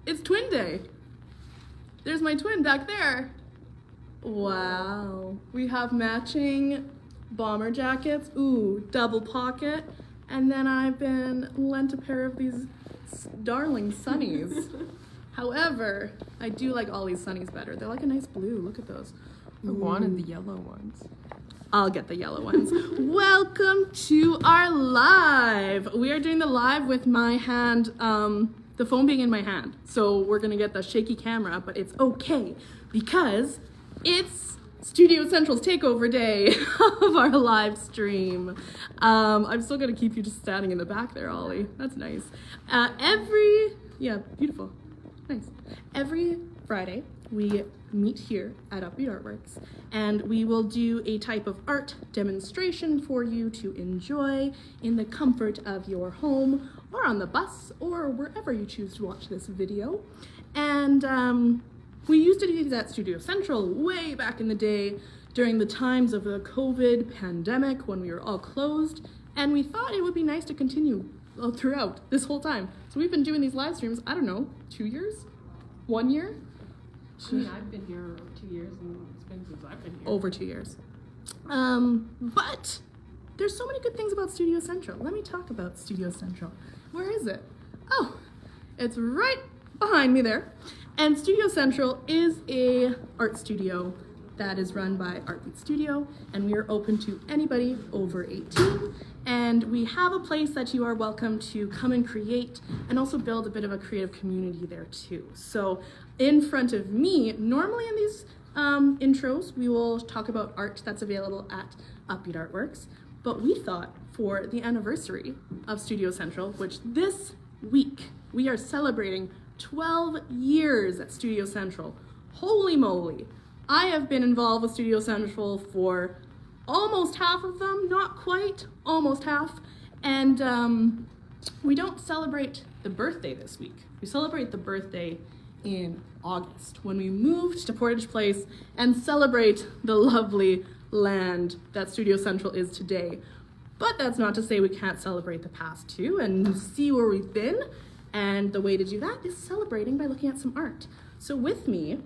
It's twin day. There's my twin back there. Wow. We have matching bomber jackets. Ooh, double pocket. And then I've been lent a pair of these darling sunnies. However, I do like Ollie's sunnies better. They're like a nice blue. Look at those. I wanted the yellow ones. I'll get the yellow ones. Welcome to our live. We are doing the live with my hand, the phone being in my hand. So we're gonna get the shaky camera, but it's okay because it's Studio Central's takeover day of our live stream. I'm still gonna keep you just standing in the back there, Ollie. That's nice. Beautiful. Nice. Every Friday, we meet here at Upbeat Artworks, and we will do a type of art demonstration for you to enjoy in the comfort of your home, or on the bus, or wherever you choose to watch this video. And we used to do these at Studio Central way back in the day during the times of the COVID pandemic when we were all closed, and we thought it would be nice to continue throughout this whole time. So we've been doing these live streams, I don't know, 2 years? 1 year? I mean, I've been here 2 years, and it's been since I've been here. Over 2 years. But there's so many good things about Studio Central. Let me talk about Studio Central. Where is it? Oh, it's right behind me there. And Studio Central is a art studio that is run by Artbeat Studio, and we are open to anybody over 18. And we have a place that you are welcome to come and create and also build a bit of a creative community there too. So in front of me, normally in these intros, we will talk about art that's available at Upbeat Artworks. But we thought for the anniversary of Studio Central, which this week we are celebrating 12 years at Studio Central. Holy moly. I have been involved with Studio Central for almost half of them, not quite, almost half. And we don't celebrate the birthday this week. We celebrate the birthday in August when we moved to Portage Place and celebrate the lovely land that Studio Central is today. But that's not to say we can't celebrate the past too and see where we've been. And the way to do that is celebrating by looking at some art. So with me,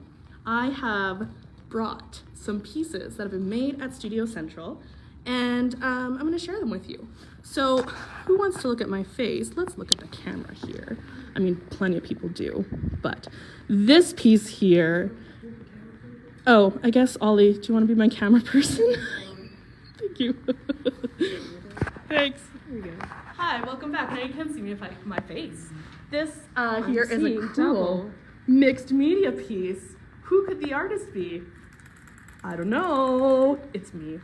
I have brought some pieces that have been made at Studio Central, and I'm gonna share them with you. So who wants to look at my face? Let's look at the camera here. I mean, plenty of people do, but this piece here, oh, I guess Ollie, do you wanna be my camera person? Thank you. Thanks. There we go. Hi, welcome back. Now you can see me if my face. This here is a cool double mixed media piece. Who could the artist be? I don't know. It's me.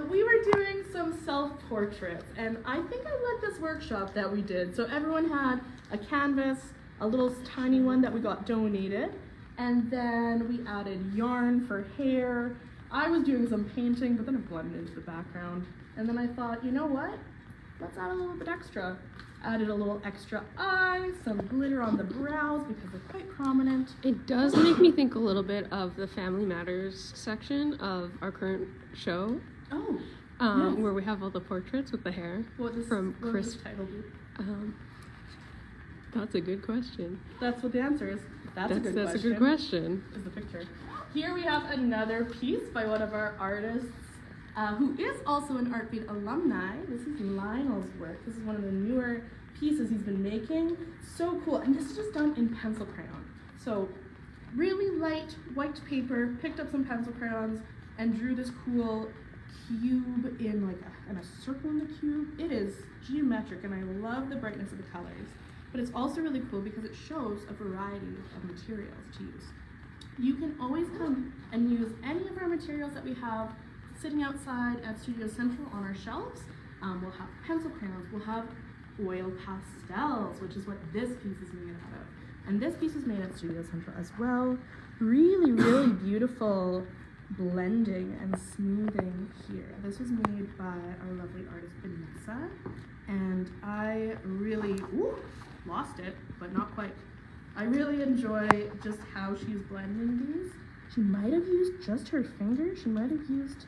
We were doing some self-portraits, and I think I led this workshop that we did. So everyone had a canvas, a little tiny one that we got donated, and then we added yarn for hair. I was doing some painting, but then it blended into the background. And then I thought, you know what? Let's add a little bit extra. Added a little extra eye, some glitter on the brows because they're quite prominent. It does make me think a little bit of the Family Matters section of our current show. Oh, yes. Where we have all the portraits with the hair from Chris. What does this title be? That's a good question. That's what the answer is. That's a good question. Is the picture. Here we have another piece by one of our artists, who is also an Artbeat alumni. This is Lionel's work. This is one of the newer pieces he's been making. So cool. And this is just done in pencil crayon. So really light white paper, picked up some pencil crayons, and drew this cool cube in and a circle in the cube. It is geometric, and I love the brightness of the colors. But it's also really cool because it shows a variety of materials to use. You can always come and use any of our materials that we have sitting outside at Studio Central on our shelves. We'll have pencil crayons, we'll have oil pastels, which is what this piece is made out of. And this piece is made at Studio Central as well. Really, really beautiful blending and smoothing here. This was made by our lovely artist, Vanessa. And I really, lost it, but not quite. I really enjoy just how she's blending these. She might have used just her finger. She might have used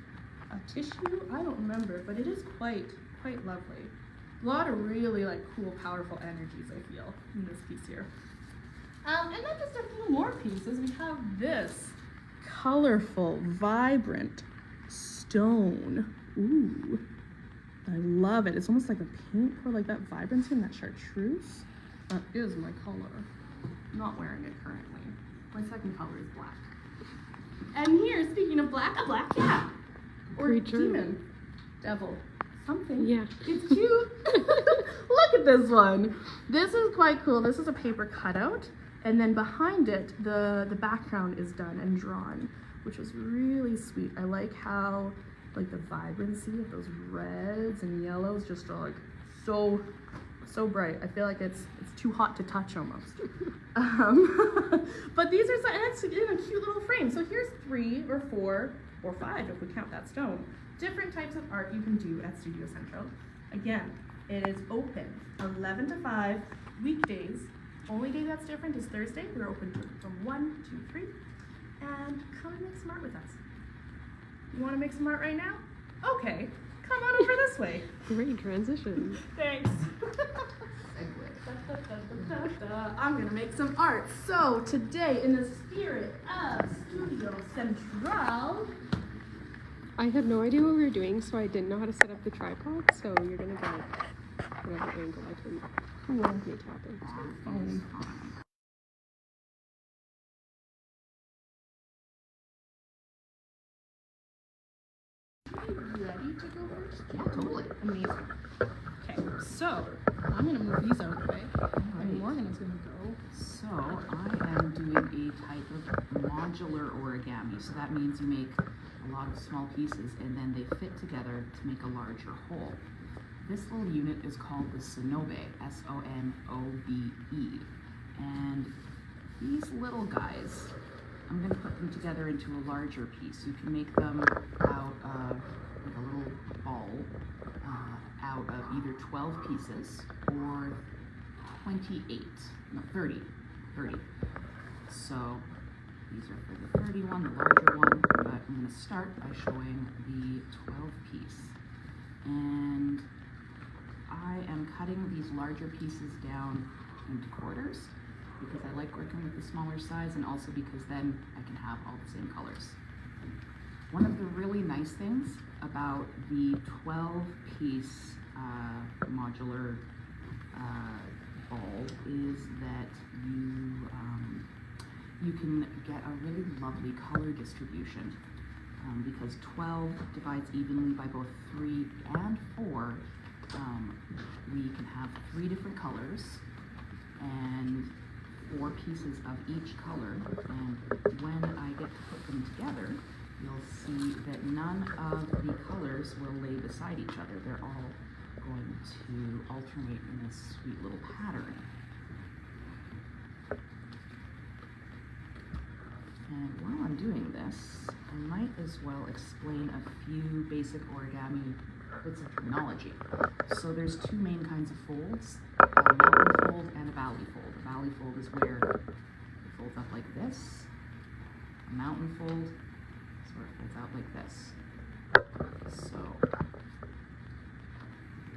a tissue. I don't remember, but it is quite lovely. A lot of really cool, powerful energies I feel in this piece here. And then just a few more pieces. We have this colorful, vibrant stone. Ooh, I love it. It's almost like a paint pour, like that vibrancy and that chartreuse. That is my color. I'm not wearing it currently. My second color is black. And here, speaking of black, a black cat. Or Creature. demon. Devil. Something. Yeah. It's cute. Look at this one. This is quite cool. This is a paper cutout. And then behind it, the background is done and drawn, which is really sweet. I like how, like, the vibrancy of those reds and yellows just are like so bright. I feel like it's too hot to touch almost. But these are and it's in a cute little frame. So here's 3 or 4 or 5 if we count that stone. Different types of art you can do at Studio Central. Again, it is open 11 to 5 weekdays. Only day that's different is Thursday. We're open from 1 to 3. And come and make some art with us. You want to make some art right now? Okay, come on over this way. Great transition. Thanks. I'm gonna make some art. So today, in the spirit of Studio Central, I had no idea what we were doing, so I didn't know how to set up the tripod, so you're gonna go whatever angle I can make happen. Ready to go first? Yeah, totally. Amazing. Okay, so I'm gonna move these out of the way. And Morgan is gonna go. So I am doing a type of modular origami. So that means you make a lot of small pieces and then they fit together to make a larger whole. This little unit is called the Sonobe, S-O-N-O-B-E. And these little guys, I'm going to put them together into a larger piece. You can make them out of like a little ball, out of either 12 pieces or 28, no, 30. So these are for the 30 one, the larger one, but I'm going to start by showing the 12 piece. And I am cutting these larger pieces down into quarters because I like working with the smaller size and also because then I can have all the same colors. One of the really nice things about the 12-piece modular ball is that you can get a really lovely color distribution because 12 divides evenly by both 3 and 4. We can have 3 different colors and 4 pieces of each color, and when I get to put them together, you'll see that none of the colors will lay beside each other. They're all going to alternate in this sweet little pattern. And while I'm doing this, I might as well explain a few basic origami bits of terminology. So there's 2 main kinds of folds, a mountain fold and a valley fold. A valley fold is where it folds up like this. A mountain fold is where it folds out like this. So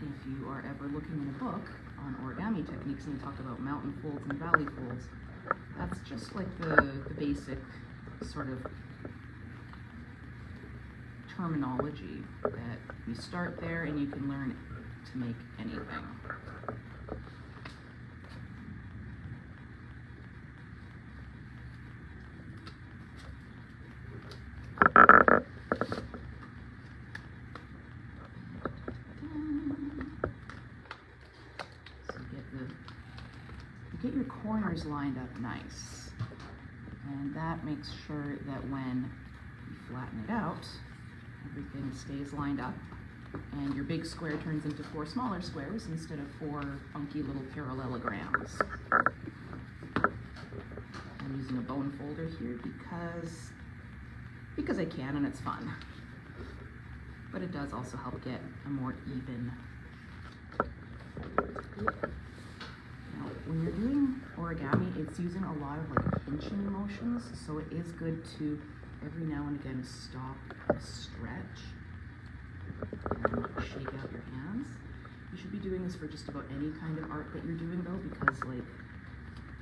if you are ever looking in a book on origami techniques and they talk about mountain folds and valley folds, that's just like the basic sort of terminology that you start there and you can learn to make anything. So get your corners lined up nice, and that makes sure that when you flatten it out, everything stays lined up, and your big square turns into 4 smaller squares instead of 4 funky little parallelograms. I'm using a bone folder here because I can and it's fun. But it does also help get a more even fold. Now, when you're doing origami, it's using a lot of like pinching motions, so it is good to every now and again stop and stretch and shake out your hands. You should be doing this for just about any kind of art that you're doing though, because like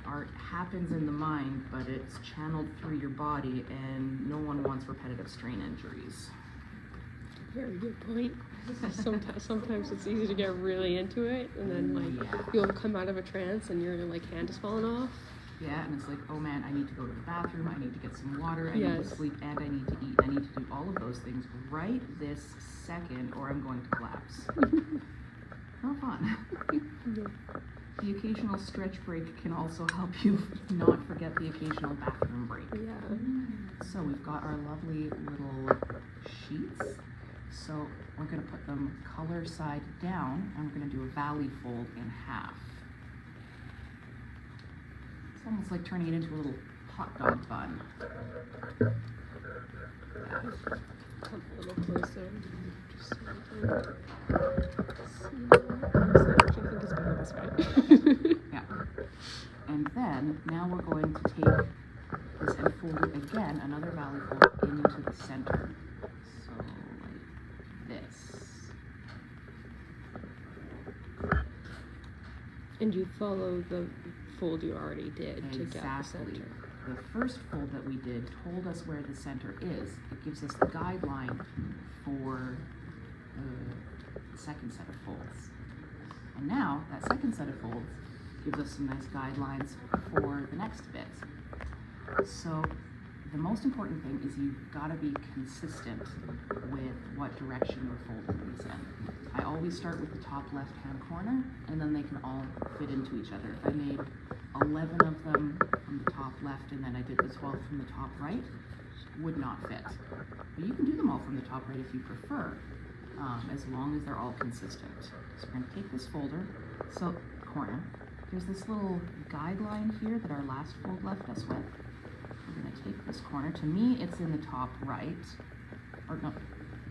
art happens in the mind, but it's channeled through your body, and no one wants repetitive strain injuries. Very good point. Sometimes it's easy to get really into it, and then like Yeah. you'll come out of a trance and your like hand is falling off. Yeah, and it's like, oh man, I need to go to the bathroom, I need to get some water, I need Yes. to sleep, and I need to eat. I need to do all of those things right this second, or I'm going to collapse. Not fun. The occasional stretch break can also help you not forget the occasional bathroom break. Yeah. So we've got our lovely little sheets. So we're going to put them color side down, and we're going to do a valley fold in half. It's almost like turning it into a little hot dog bun. Yeah. Come a little closer. Just so I can see. I think it's better this way. Yeah. And then, now we're going to take this and fold it again, another valley fold into the center. So, like this. And you follow the fold you already did to get the Exactly. center. The first fold that we did told us where the center is. It gives us the guideline for the second set of folds. And now, that second set of folds gives us some nice guidelines for the next bit. So, the most important thing is you've got to be consistent with what direction you're folding these in. I always start with the top left-hand corner, and then they can all fit into each other. If I made 11 of them from the top left, and then I did the 12 from the top right, would not fit. But you can do them all from the top right if you prefer, as long as they're all consistent. So we're going to take this folder, so corner. There's this little guideline here that our last fold left us with. We're going to take this corner. To me, it's in the top right, or no,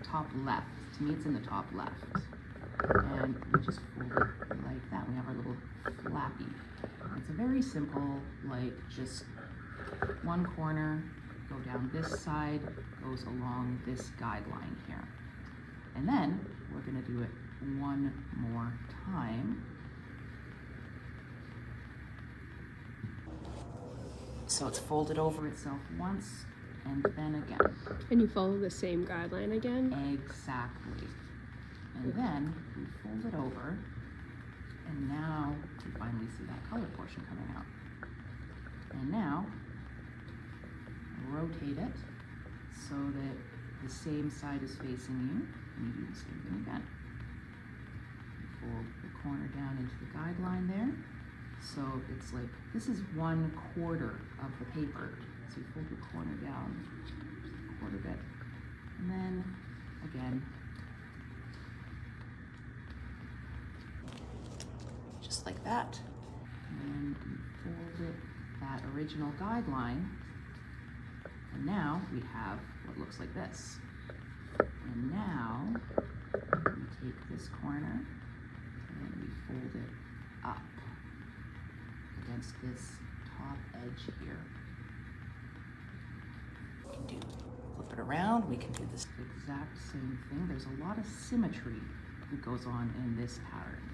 top left. To me, it's in the top left. And we just fold it like that. We have our little flappy. It's a very simple, like just one corner, go down this side, goes along this guideline here. And then we're going to do it one more time. So it's folded over itself once, and then again. And you follow the same guideline again? Exactly. And then we fold it over, and now we finally see that color portion coming out. And now, rotate it so that the same side is facing you, and you do the same thing again. Fold the corner down into the guideline there. So it's like, this is 1/4 of the paper. So you fold your corner down a quarter bit. And then, again, just like that. And you fold it, that original guideline. And now we have what looks like this. And now, we take this corner and we fold it up against this top edge here. We can flip it around, we can do this exact same thing. There's a lot of symmetry that goes on in this pattern.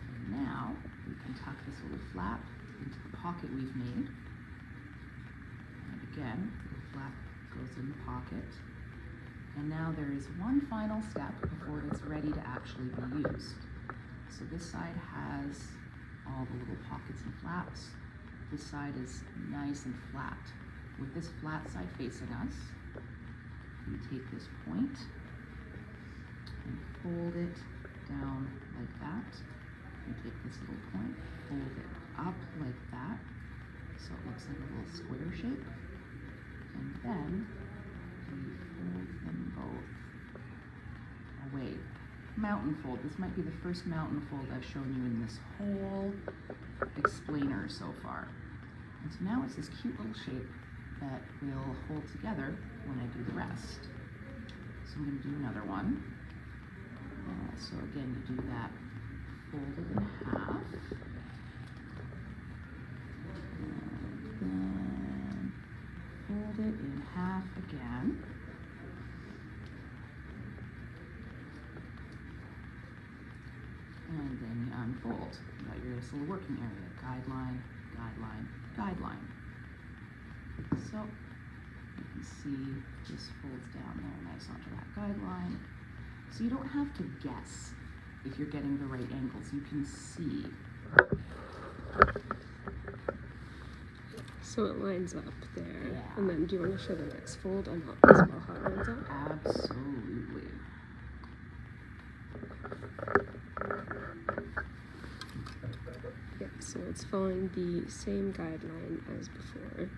And now we can tuck this little flap into the pocket we've made. And again, the flap goes in the pocket. And now there is one final step before it's ready to actually be used. So this side has all the little pockets and flaps. This side is nice and flat. With this flat side facing us, we take this point and fold it down like that. We take this little point, fold it up like that, so it looks like a little square shape. And then we fold them both away. Mountain fold. This might be the first mountain fold I've shown you in this whole explainer so far. And so now it's this cute little shape that will hold together when I do the rest. So I'm going to do another one. So again, you do that folded in half. And then fold it in half again. And then you unfold. fold. You got your little working area, guideline, guideline, guideline. So you can see this folds down there nice onto that guideline. So you don't have to guess if you're getting the right angles. You can see. So it lines up there. Yeah. And then do you want to show the next fold on how, as well how it lines up? Absolutely. Yeah, so it's following the same guideline as before.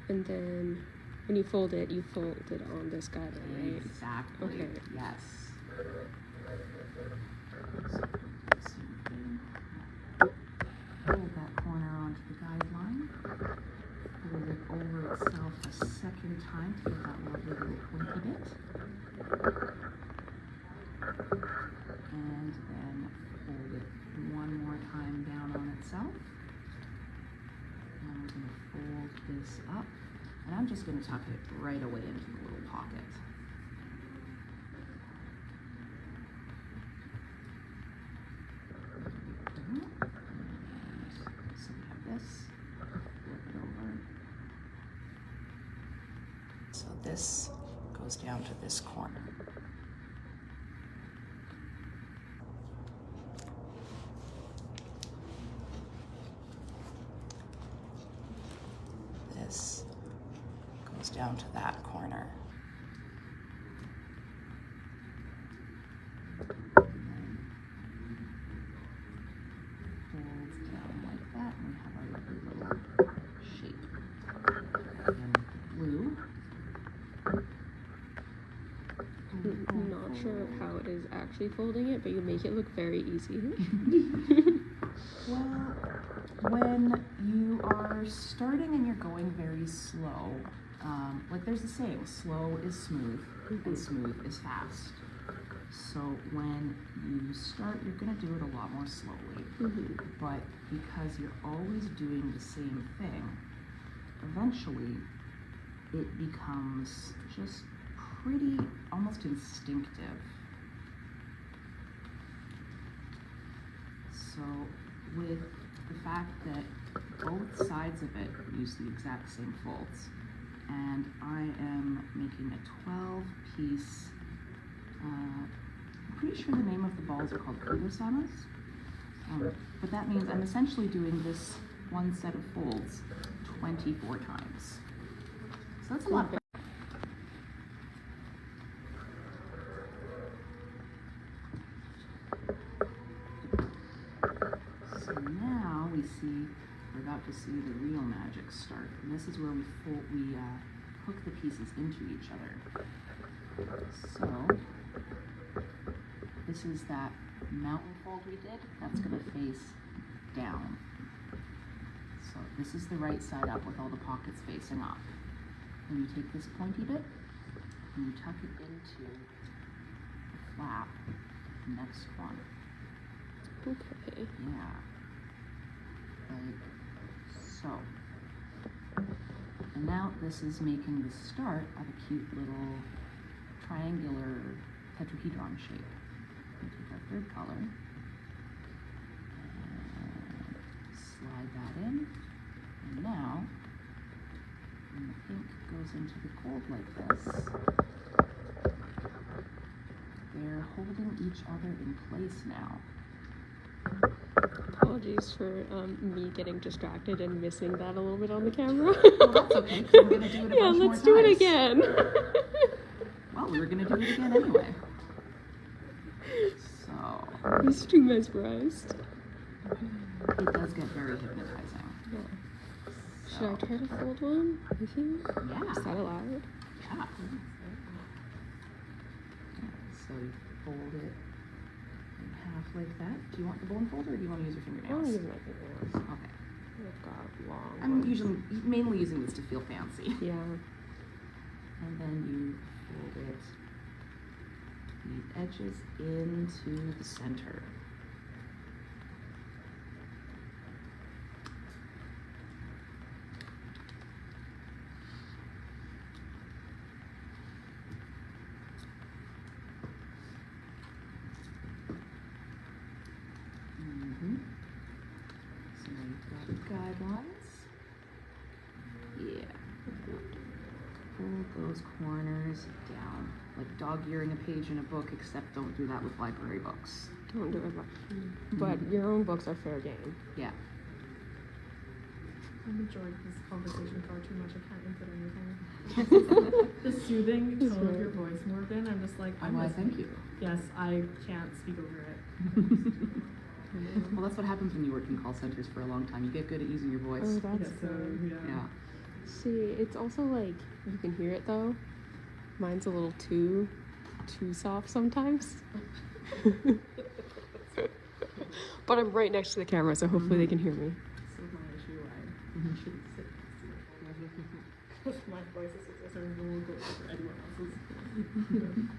And then when you fold it on this guideline, right? Exactly. Okay. Yes. Same thing. Fold that corner onto the guideline. Fold it over itself a second time to get that lovely little pointy bit. And then fold it one more time down on itself. And we're going to fold this up. And I'm just going to tuck it right away into the little pocket. And so we have this. Flip it over. So this goes down to this corner. This goes down to that corner. And then folds down like that, and we have our lovely little shape. And blue. I'm not sure how it is actually folding it, but you make it look very easy. Well, when you are starting and you're going very slow, like there's a saying, slow is smooth and smooth is fast. So when you start, you're going to do it a lot more slowly. But because you're always doing the same thing, eventually it becomes just pretty, almost instinctive. So with the fact that both sides of it use the exact same folds, and I am making a 12-piece, I'm pretty sure the name of the balls are called kudosamas, but that means I'm essentially doing this one set of folds 24 times. So that's a lot. So now we're about to see the real magic start. And this is where we hook the pieces into each other. So this is that mountain fold we did. That's going to face down. So this is the right side up with all the pockets facing up. And you take this pointy bit and you tuck it into the flap, the next one. Okay. Yeah. Like so. And now this is making the start of a cute little triangular tetrahedron shape. We take our third color and slide that in. And now, when the pink goes into the gold like this, they're holding each other in place now. Apologies for me getting distracted and missing that a little bit on the camera. Well, that's okay, 'cause I'm gonna do it a bunch more times. Yeah, let's do it again. Well, we were gonna do it again anyway. So I'm just too mesmerized. it does get very hypnotizing. Yeah. Should I try to fold one with you? Yeah. Is that allowed? Yeah. So you fold it in half like that. Do you want the bone folder or do you want to use your I want fingernails? to use my fingernails. Okay. I've got long I'm ones. mainly using this to feel fancy. Yeah. And then you fold it, the edges into the center. guidelines. Yeah. Pull those corners down. Like dog-earing a page in a book, except don't do that with library books. Don't do it. But your own books are fair game. Yeah. I've enjoyed this conversation far too much. I can't input anything. The soothing tone of your voice, Morgan. I'm just like, Why, thank you. Yes, I can't speak over it. Well, that's what happens when you work in call centers for a long time. You get good at using your voice. Oh, that's Yes, good. Yeah. See, it's also like, you can hear it though. Mine's a little too soft sometimes. But I'm right next to the camera, so hopefully they can hear me. So my issue, I should sit my voice is so will go over anyone else's.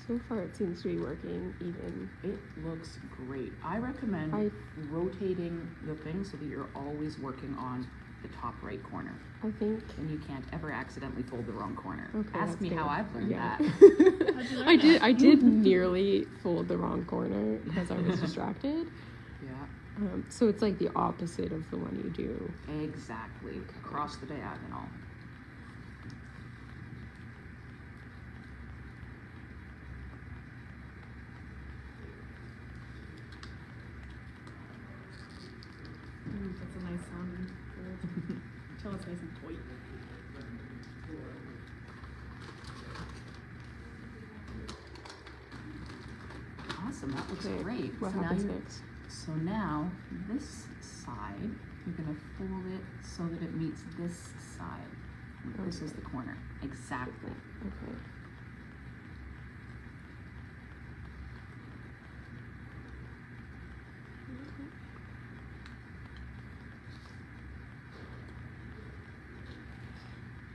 So far it seems to be working even. It looks great. I recommend rotating the thing so that you're always working on the top right corner. I think. And you can't ever accidentally fold the wrong corner. Okay, Ask me good. how I've learned that. I did nearly fold the wrong corner because I was distracted. Yeah. So it's like the opposite of the one you do. Exactly. Across the diagonal. That's a nice sounding fold. Tell it's nice and tight. Awesome. That looks Okay, great. what So now happens you're- next? So now, this side, you're going to fold it so that it meets this side. This is the corner. Exactly. Okay.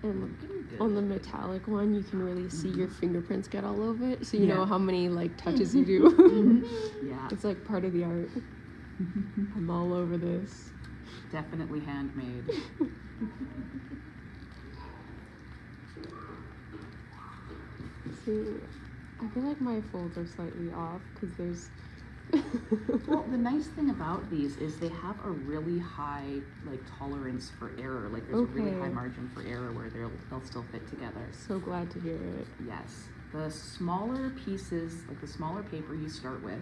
And Looking good. on the metallic one, you can really see your fingerprints get all over it, so you Yeah. know how many like touches you do. Yeah. It's like part of the art. I'm all over this. Definitely handmade. See, I feel like my folds are slightly off because there's. Well, the nice thing about these is they have a really high like tolerance for error. Like there's a really Okay. high margin for error where they'll still fit together. So glad to hear it. Yes. The smaller pieces, like the smaller paper you start with,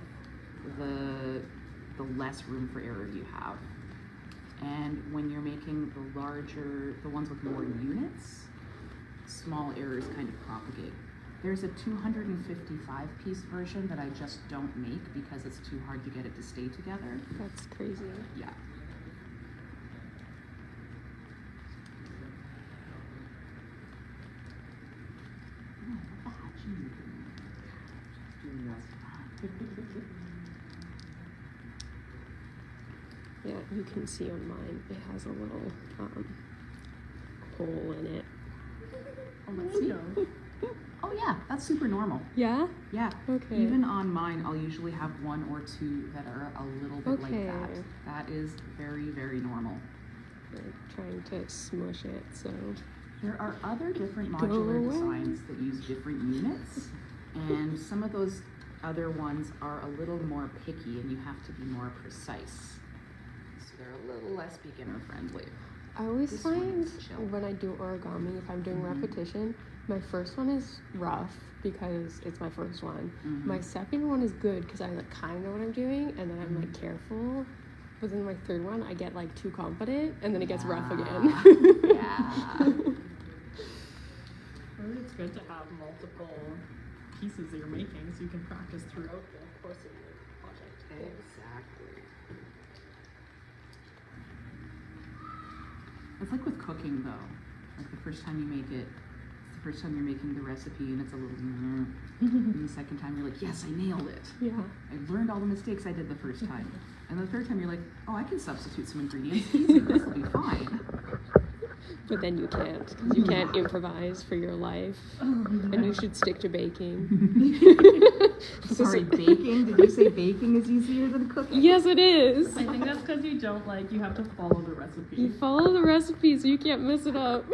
the less room for error you have. And when you're making the larger, the ones with more units, small errors kind of propagate. There's a 255 piece version that I just don't make because it's too hard to get it to stay together. That's crazy. Yeah. Oh, what the heck are you doing? Yeah, you can see on mine, it has a little hole in it. Oh, let's see. Oh yeah, that's super normal. Yeah? Yeah. Okay. Even on mine, I'll usually have one or two that are a little bit like that. Okay. That is very, very normal. We're trying to smush it, so. There are other different Go modular away. designs that use different units, and some of those other ones are a little more picky and you have to be more precise. So they're a little less beginner friendly. I always This one find is chill. when I do origami, if I'm doing Mhm. repetition, my first one is rough because it's my first one. Mhm. My second one is good because I like kind of know what I'm doing and then I'm like careful. But then my third one, I get like too confident and then it gets rough again. Yeah. Really, it's good to have multiple pieces that you're making so you can practice throughout the course of your project. Exactly. It's like with cooking though. Like the first time you make it, it's the first time you're making the recipe and it's a little and the second time you're like, yes, I nailed it. Yeah. I learned all the mistakes I did the first time. And the third time you're like, oh, I can substitute some ingredients easy. This will be fine. But then you can't because you can't improvise for your life. And you should stick to baking. Sorry, baking? Did you say baking is easier than cooking? Yes, it is. I think that's because you don't you have to follow the recipe. You follow the recipe so you can't mess it up.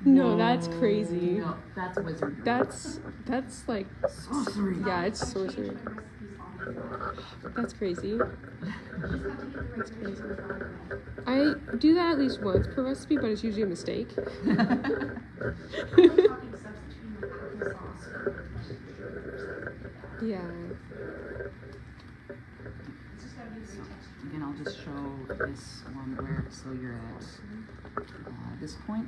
No, that's crazy. No, that's wizardry. That's like sorcery. yeah, it's sorcery. That's crazy. That's crazy. I do that at least once per recipe, but it's usually a mistake. Yeah. Again, I'll just show this one where, so you're at this point.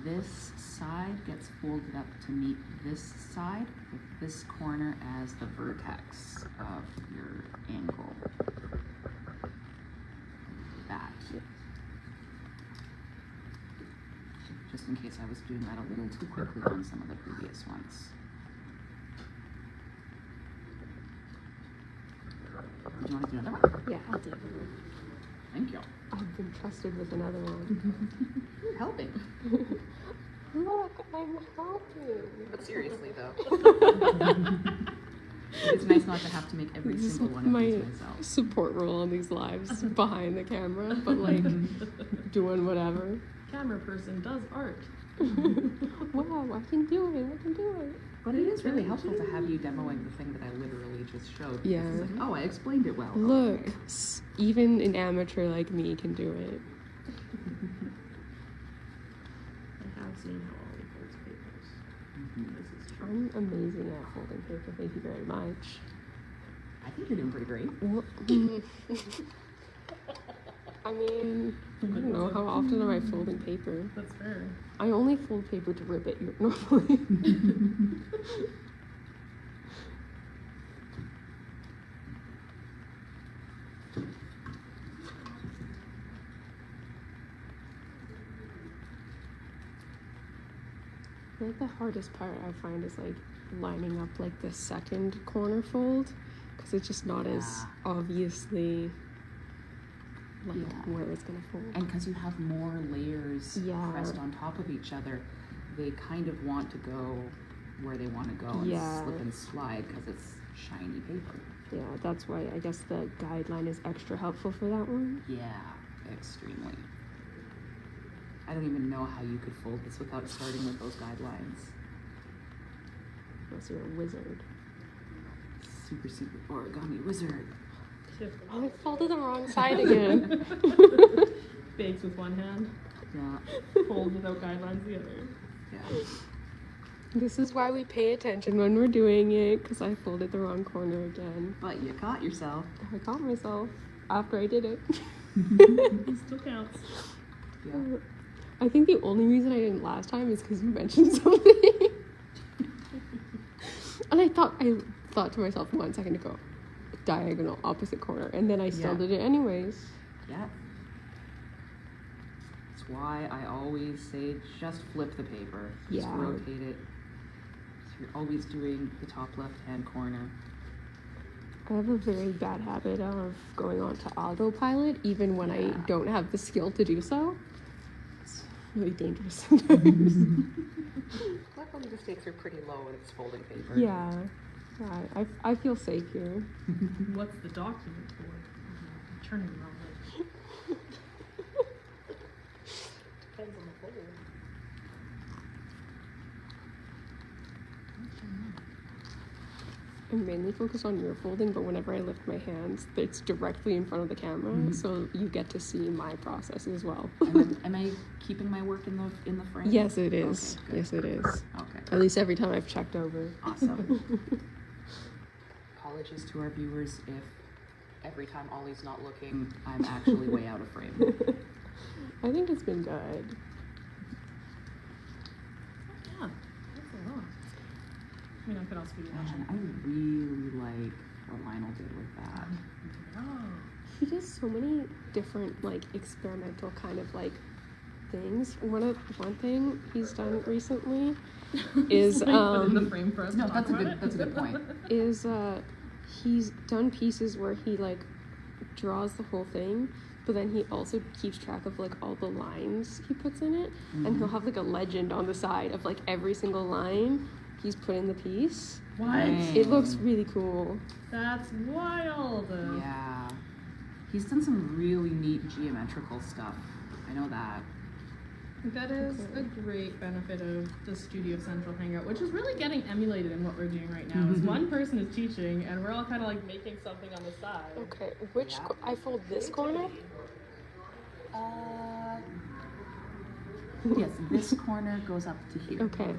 This side gets folded up to meet this side, with this corner as the vertex of your angle. That. Just in case I was doing that a little too quickly on some of the previous ones. Do you want to do another one? Yeah, I'll do it. Thank you. I've been trusted with another one. You're helping. Look, I'm helping. But seriously, though. It's nice not to have to make every This is single one of my these myself. support role on these lives behind the camera, but like doing whatever. Camera person does art. Wow, I can do it. I can do it. But it is really helpful to have you demoing the thing that I literally just showed. Yeah. It's like, oh, I explained it well. Look, Okay. even an amateur like me can do it. I have seen how Ollie folds papers. Mhm. This is true. I'm amazing at folding paper. Thank you very much. I think you're doing pretty great. Well, I mean, I don't know how often am I folding paper. That's fair. I only fold paper to rip it normally. I think the hardest part I find is like lining up like the second corner fold, because it's just not as Yeah. obviously like Yeah. where it's gonna fold. And because you have more layers Yeah. pressed on top of each other, they kind of want to go where they want to go and Yeah. slip and slide because it's shiny paper. Yeah, that's why I guess the guideline is extra helpful for that one. Yeah, extremely. I don't even know how you could fold this without starting with those guidelines. Unless you're a wizard. Super origami wizard. Oh, I folded the wrong side again. Bakes with one hand, Yeah, fold without guidelines the other. yeah. This is why we pay attention when we're doing it, because I folded the wrong corner again. But you caught yourself. I caught myself after I did it. It still counts. Yeah. I think the only reason I didn't last time is because you mentioned something. And I thought to myself 1 second ago, diagonal opposite corner, and then I still Yeah. did it anyways. Yeah. That's why I always say just flip the paper. Just Yeah. rotate it. So you're always doing the top left-hand corner. I have a very bad habit of going on to autopilot even when I Yeah. don't have the skill to do so. It's really dangerous sometimes. That's when the stakes are pretty low when it's folding paper. Yeah. I feel safe here. What's the document for? I'm turning the wrong way. Depends on the fold. I'm mainly focused on your folding, but whenever I lift my hands, it's directly in front of the camera, so you get to see my process as well. Am I keeping my work in the frame? Yes, it is. Okay, good. Yes, it is. Okay. At least every time I've checked over. Awesome. Apologies to our viewers if every time Ollie's not looking, I'm actually way out of frame. I think it's been good. Yeah, that's a lot. I mean, I could also be watching. Man, I really like what Lionel did with that. Oh. He does so many different, like, experimental kind of, like, things. One thing he's done recently is, Like, put in the frame for us No, to talk that's a about good it. that's a good point. is he's done pieces where he, like, draws the whole thing, but then he also keeps track of, like, all the lines he puts in it, and he'll have, like, a legend on the side of, like, every single line he's put in the piece. What? Dang. It looks really cool. That's wild. Yeah. He's done some really neat geometrical stuff. I know that. That is a great benefit of the Studio Central Hangout, which is really getting emulated in what we're doing right now. Is one person is teaching, and we're all kind of like making something on the side. Okay, which I fold this corner? Yes, this corner goes up to here. Okay.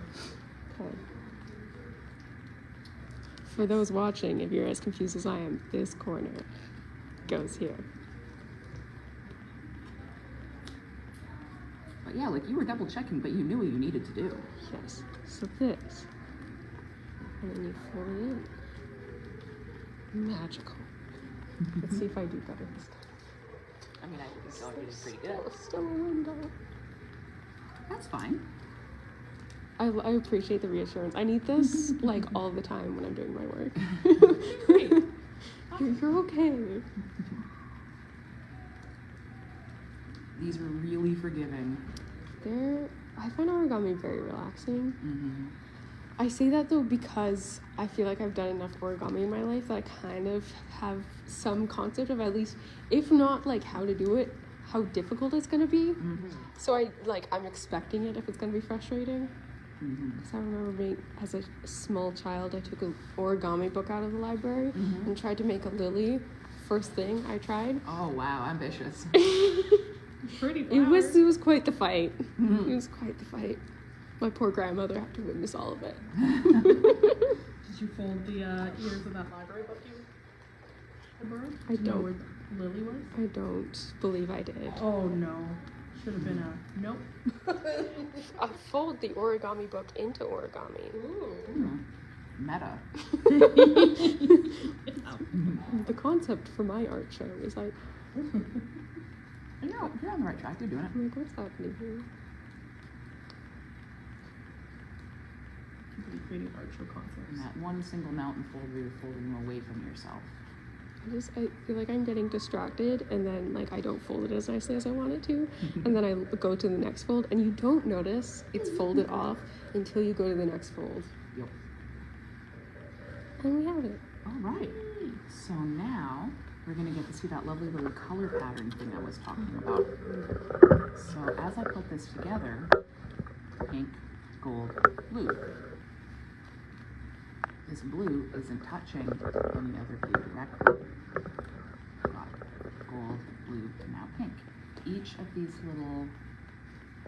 For those watching, if you're as confused as I am, this corner goes here. But yeah, like you were double checking, but you knew what you needed to do. Yes. So this. And then you fold it in. Magical. Let's see if I do better this time. I mean, I think you did pretty good. Still a window. That's fine. I appreciate the reassurance. I need this like all the time when I'm doing my work. Great. You're okay. These are really forgiving. I find origami very relaxing. Mm-hmm. I say that though because I feel like I've done enough origami in my life that I kind of have some concept of at least, if not like how to do it, how difficult it's gonna be. Mm-hmm. So I'm expecting it if it's gonna be frustrating. Because I remember being, as a small child, I took an origami book out of the library and tried to make a lily. First thing I tried. Oh wow, ambitious. Pretty It flowers. was quite the fight. It was quite the fight. My poor grandmother had to witness all of it. Did you fold the ears of that library book you had borrowed? I To know don't. where Lily was? I don't believe I did. Oh no. Should have been a nope. I fold the origami book into origami. Ooh. Meta. The concept for my art show is like, You're on the right track. You're doing it. I'm like, what's happening here? Creating art show concepts. And that one single mountain fold where you're folding them away from yourself. I feel like I'm getting distracted, and then like I don't fold it as nicely as I want it to, and then I go to the next fold, and you don't notice it's folded off until you go to the next fold. Yep. And we have it. All right. So now we're gonna get to see that lovely little color pattern thing I was talking about. So as I put this together, pink, gold, blue. This blue isn't touching any other blue directly. Got gold, blue, and now pink. Each of these little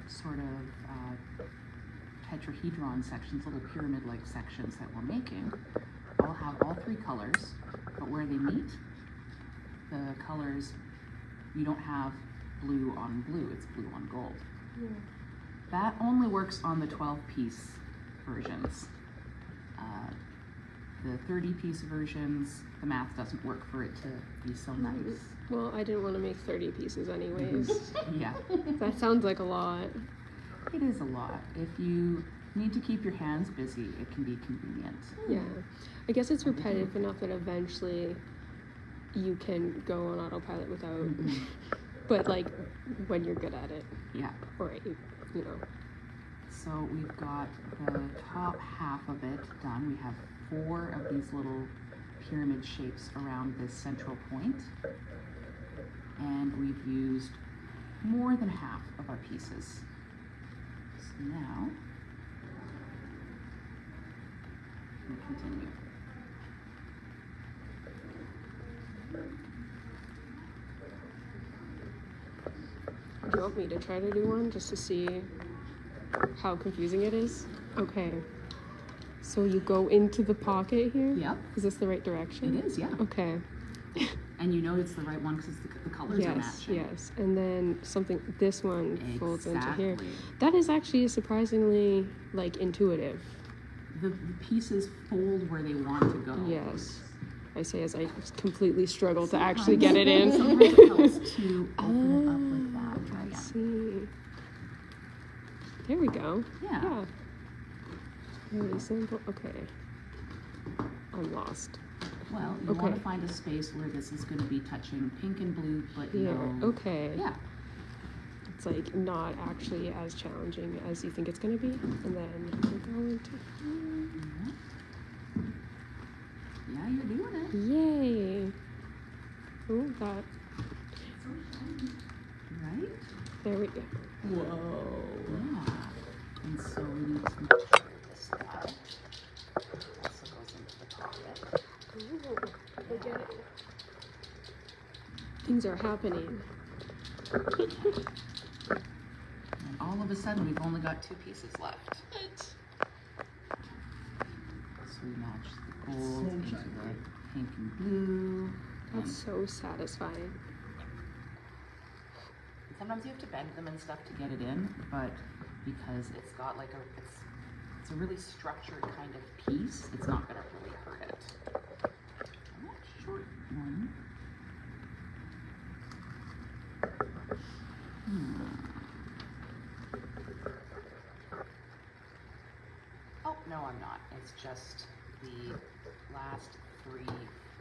sort of tetrahedron sections, little pyramid-like sections that we're making, all have all three colors, but where they meet, the colors, you don't have blue on blue, it's blue on gold. Yeah. That only works on the 12-piece versions. The 30-piece versions, the math doesn't work for it to be so nice. Well, I didn't want to make 30 pieces anyways. Yeah, That sounds like a lot. it is a lot. If you need to keep your hands busy, it can be convenient. Yeah. I guess it's repetitive enough that eventually you can go on autopilot without, but like when you're good at it, Yeah. or you know. So we've got the top half of it done. We have 4 of these little pyramid shapes around this central point. And we've used more than half of our pieces. So now, we continue. Do you want me to try to do one just to see how confusing it is? Okay. So you go into the pocket here? Yep. Is this the right direction? It is, yeah. Okay. And you know it's the right one because the colors are Yes, matching. yes. And then this one folds into here. Exactly. That is actually surprisingly like intuitive. The pieces fold where they want to go. Yes. I say as I completely struggle to actually get it in. Sometimes it helps to open it up like that. Try I again. see. There we go. Yeah. Really simple. Okay. I'm lost. Well, you want to find a space where this is going to be touching pink and blue, but Yeah. no. Okay. Yeah. It's like not actually as challenging as you think it's gonna be. And then we're going to Yeah, you're doing it. Yay! Oh, that. Right? There we go. Whoa. Yeah. And so we need to check this out. Also goes into the pocket. Ooh, I get it. Things are happening. And all of a sudden, we've only got 2 pieces left. So we match the gold So into shiny. the pink and blue. That's And so satisfying. sometimes you have to bend them and stuff to get it in, but because it's got like it's a really structured kind of piece, it's not gonna really hurt it. And that short one. Oh, no, I'm not. It's just the last 3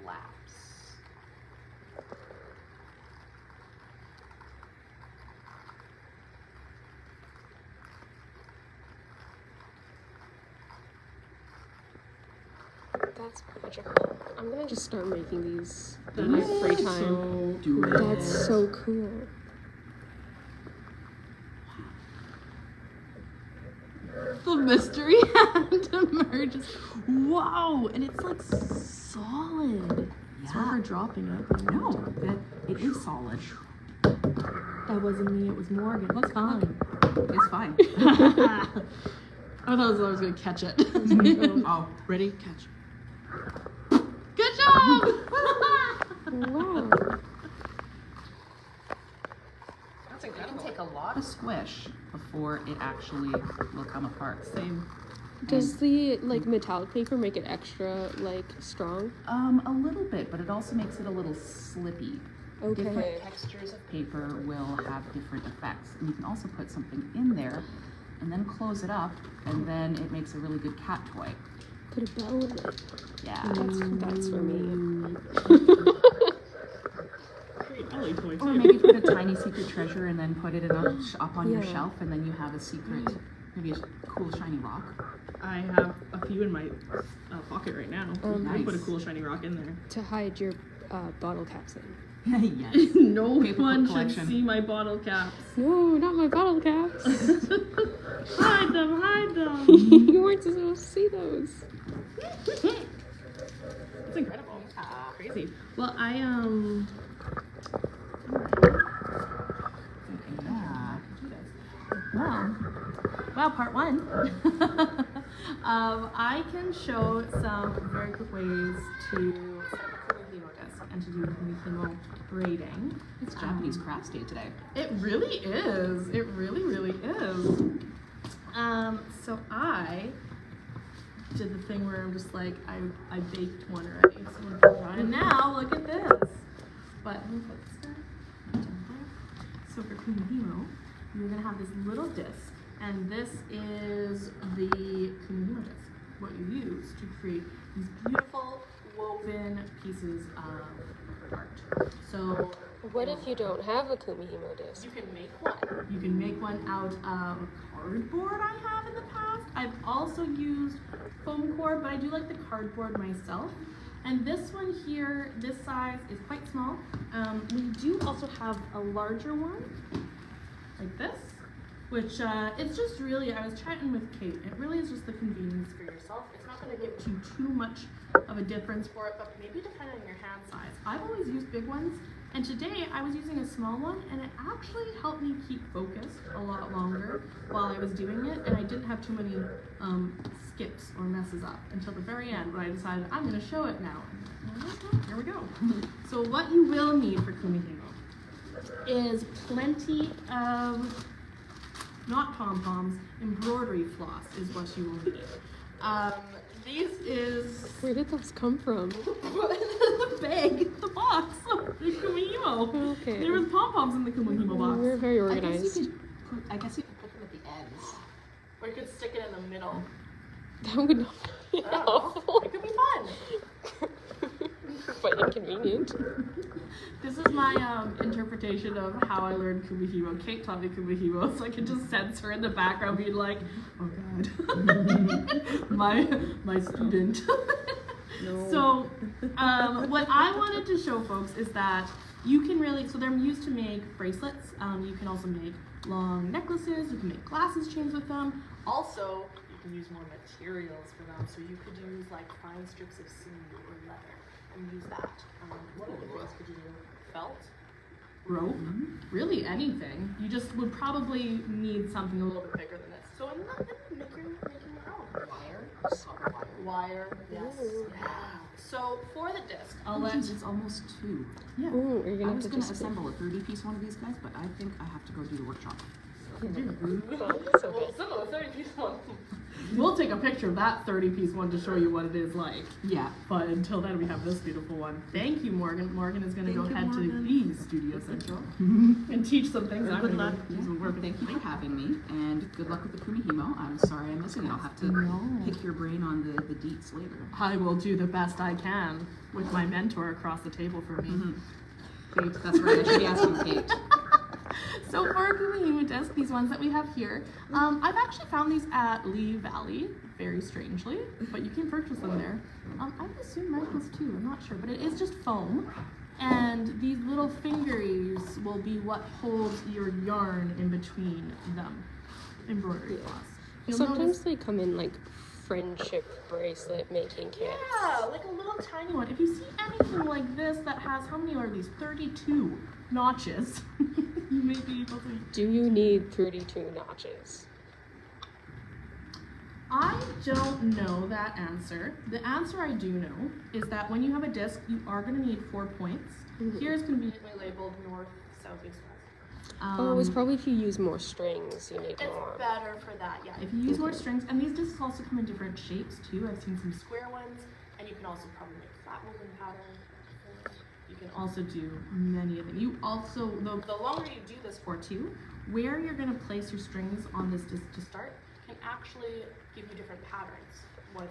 flaps. That's magical. I'm gonna just start making these in my free time. So Do it. That's so cool. The mystery hand emerges. Wow, and it's like solid. Sorry Yeah. for dropping it. No, it is solid. That wasn't me, it was Morgan. It's fine. It's fine. I thought I was gonna catch it. Oh, Ready? Catch. Good job! Wow. that's incredible. It can take a lot of squish before it actually will come apart. Same. Does the like metallic paper make it extra like strong? A little bit, but it also makes it a little slippy. Okay. Different textures of paper will have different effects. And you can also put something in there and then close it up, and then it makes a really good cat toy. Put a bell in it. Yeah. That's for me. Great belly toy Or maybe put a tiny secret treasure and then put it in up on your Yeah. shelf, and then you have a secret, maybe a cool shiny rock. I have a few in my pocket right now. Nice. I put a cool shiny rock in there. To hide your bottle caps in. Yes. No Paper one collection. should see my bottle caps. No, not my bottle caps. Hide them, hide them. You weren't supposed to see those. It's incredible. Crazy. Well, Yeah. Well, part 1. I can show some very quick ways to set up a Kumihimo desk and to do Kumihimo braiding. It's Japanese Crafts Day today. It really is. It really, really is. So I did the thing where I'm just like, I baked one already. So I'm gonna try it now. Look at this. But let me put this guy down there. So for Kumihimo, you're gonna have this little disc, and this is the Kumihimo disc. What you use to create these beautiful woven pieces of art. So What if you don't have a Kumihimo disc? you can make one. You can make one out of cardboard I have in the past. I've also used foam core, but I do like the cardboard myself. And this one here, this size is quite small. We do also have a larger one, like this, which it's just really, I was chatting with Kate, it really is just the convenience for yourself. It's not going to give you too much of a difference for it, but maybe depending on your hand size. I've always used big ones, and today I was using a small one, and it actually helped me keep focused a lot longer while I was doing it, and I didn't have too many skips or messes up until the very end when I decided I'm going to show it now. And here we go. So what you will need for Kumihimo is plenty of, not pom-poms, embroidery floss is what you will need. This is Where did those come from? the bag, the box of the Kumihimo. Okay. There was pom-poms in the Kumihimo box. We're very I organized. guess you could put them at the ends. Or you could stick it in the middle. That would not be I don't know. helpful. It could be fun. But inconvenient. This is my interpretation of how I learned Kumihimo. Kate taught me Kumihimo, so I could just sense her in the background being like, oh god, my student. No. So what I wanted to show folks is that You can really, so they're used to make bracelets. You can also make long necklaces. You can make glasses chains with them. Also, you can use more materials for them. So you could use like fine strips of sinew or leather and use that. What other things could you do? Felt? Rope? Really anything. You just would probably need something a little bit bigger than this. So I'm not making your own. Wire, yes. Yeah. So for the disc, I'll let. Geez, it's almost 2. Yeah. Ooh, are you I gonna was have going to to assemble a 30-piece one of these guys, but I think I have to go do the workshop. We'll take a picture of that 30-piece one to show you what it is like. Yeah. But until then, we have this beautiful one. Thank you, Morgan. Morgan is going to go Thank you, head to Morgan. the Studio Central and teach some things. I'm Good gonna luck. go- Thank you for having me, and good luck with the Kumihimo. I'm sorry I'm missing it. I'll have to pick your brain on the deets later. I will do the best I can with my mentor across the table for me. Kate, that's right. I should be asking Kate. So for our Kumihimo disc, these ones that we have here, I've actually found these at Lee Valley, very strangely, but you can purchase them there. I would assume Michael's too, I'm not sure, but it is just foam. And these little fingeries will be what holds your yarn in between them. Embroidery floss. You'll Sometimes notice- they come in like friendship bracelet making kits. Yeah, like a little tiny one. If you see anything like this that has, how many are these? 32 notches. You may be able to. Do you need 32 notches? I don't know that answer. The answer I do know is that when you have a disc, you are going to need 4 points. Here's conveniently labeled north, south, east, west. Oh, it's probably if you use more strings, you need It's more. better for that, yeah. If you use more strings, and these discs also come in different shapes too. I've seen some square ones, and you can also probably make flat woven pattern. You can also do many of them. You also, the longer you do this for too, where you're going to place your strings on this disc to start can actually give you different patterns with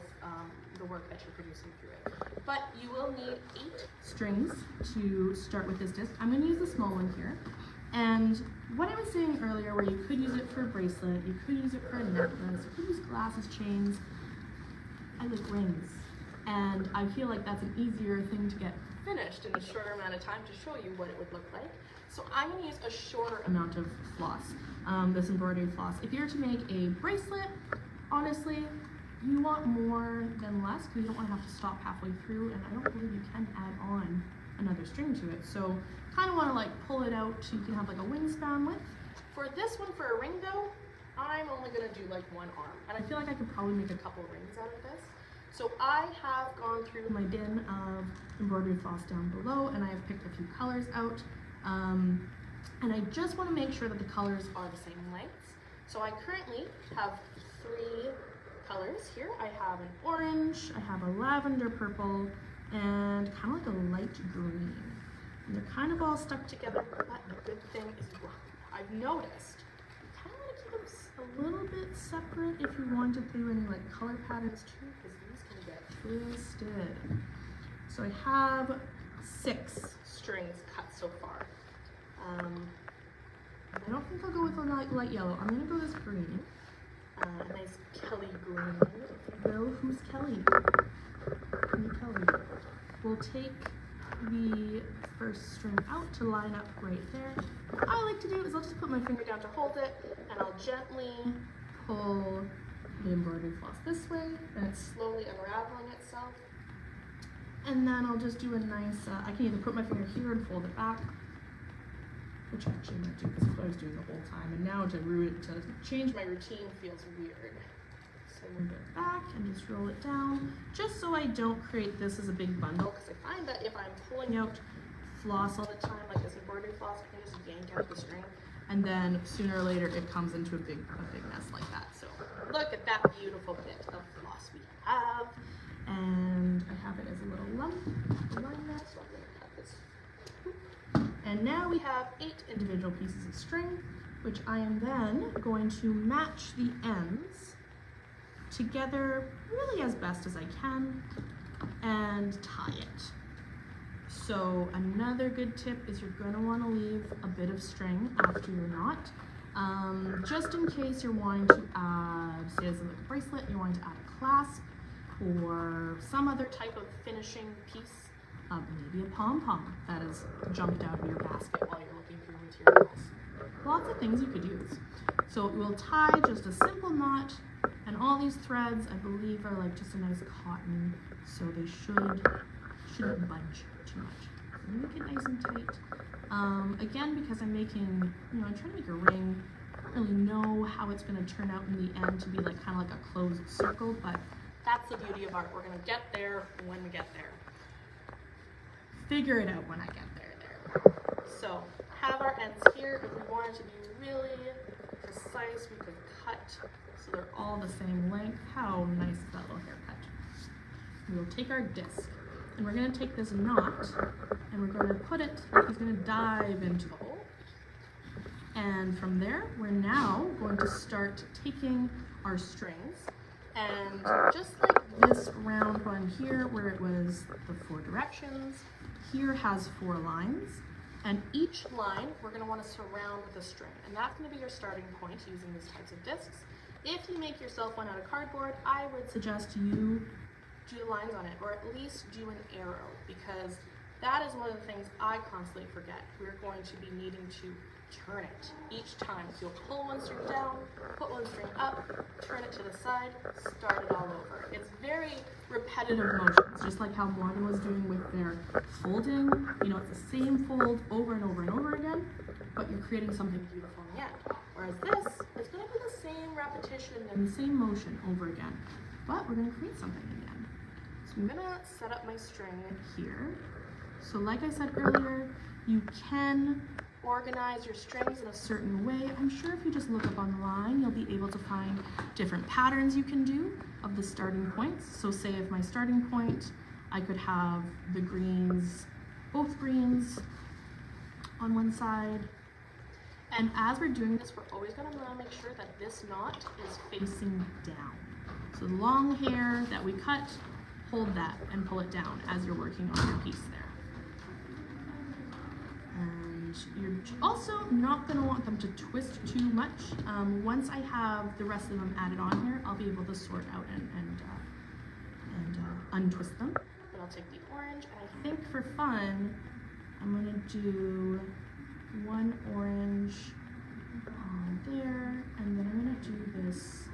the work that you're producing through it. But you will need 8 strings to start with this disc. I'm going to use the small one here. And what I was saying earlier, where you could use it for a bracelet, you could use it for a necklace, you could use glasses, chains. I like rings. And I feel like that's an easier thing to get finished in a shorter amount of time to show you what it would look like. So I'm going to use a shorter amount of floss, this embroidery floss. If you're to make a bracelet, honestly, you want more than less because you don't want to have to stop halfway through, and I don't believe you can add on another string to it. So kind of want to like pull it out so you can have like a wingspan width. For this one, for a ring though, I'm only going to do like 1 arm, and I feel like I could probably make a couple rings out of this. So I have gone through my bin of embroidery floss down below, and I have picked a few colors out. And I just want to make sure that the colors are the same lengths. So I currently have 3 colors here. I have an orange, I have a lavender purple, and kind of like a light green. And they're kind of all stuck together, but the good thing is I've noticed you kind of want to keep them a little bit separate if you want to do any like color patterns too, because these can get twisted. So I have 6 strings cut so far. I don't think I'll go with a light yellow. I'm gonna go this green. A nice Kelly green, if you will. Who's Kelly? Kelly. We'll take the first string out to line up right there. What I like to do is I'll just put my finger down to hold it, and I'll gently pull the embroidery floss this way, and it's slowly unraveling itself. And then I'll just do a nice, I can either put my finger here and fold it back, which I actually might do because that's what I was doing the whole time. And now to change my routine feels weird. So move it back and just roll it down, just so I don't create this as a big bundle, because I find that if I'm pulling out floss all the time, like this embroidery floss, I can just yank out the string, and then sooner or later it comes into a big mess like that. So look at that beautiful bit of floss we have. And I have it as a little lump line there, so I'm going to cut this. And now we have 8 individual pieces of string, which I am then going to match the ends together really as best as I can and tie it. So another good tip is you're going to want to leave a bit of string after your knot, just in case you're wanting to add, say as a bracelet, you're wanting to add a clasp or some other type of finishing piece. maybe a pom-pom that is jumped out of your basket while you're looking through materials. Lots of things you could use. So we'll tie just a simple knot, and all these threads, I believe, are like just a nice cotton, so they shouldn't budge too much. So make it nice and tight. Again, because I'm making, I'm trying to make a ring. I don't really know how it's going to turn out in the end to be like kind of like a closed circle, but that's the beauty of art. We're going to get there when we get there. Figure it out when I get there. So have our ends here. If we wanted to be really precise, we could cut so they're all the same length. How nice is that little haircut? We'll take our disc and we're going to take this knot and we're going to put it, like he's going to dive into the hole. And from there, we're now going to start taking our strings, and just like this round one here where it was the 4 directions, here has 4 lines, and each line we're going to want to surround with a string, and that's going to be your starting point using these types of discs. If you make yourself one out of cardboard, I would suggest you do lines on it, or at least do an arrow, because that is one of the things I constantly forget. We're going to be needing to turn it each time. So you'll pull one string down, put one string up, turn it to the side, start it all over. It's very repetitive motions, just like how Morgan was doing with their folding. It's the same fold over and over and over again, but you're creating something beautiful in the end. Whereas this is going to be the same repetition and the same motion over again, but we're going to create something in the end. So I'm going to set up my string here. So like I said earlier, you can organize your strings in a certain way. I'm sure if you just look up online, you'll be able to find different patterns you can do of the starting points. So say if my starting point, I could have the greens, both greens on one side. And as we're doing this, we're always going to want to make sure that this knot is facing down. So the long hair that we cut, hold that and pull it down as you're working on your piece there. And you're also not going to want them to twist too much. Once I have the rest of them added on here, I'll be able to sort out and untwist them. But I'll take the orange, and I think for fun, I'm going to do one orange on there, and then I'm going to do this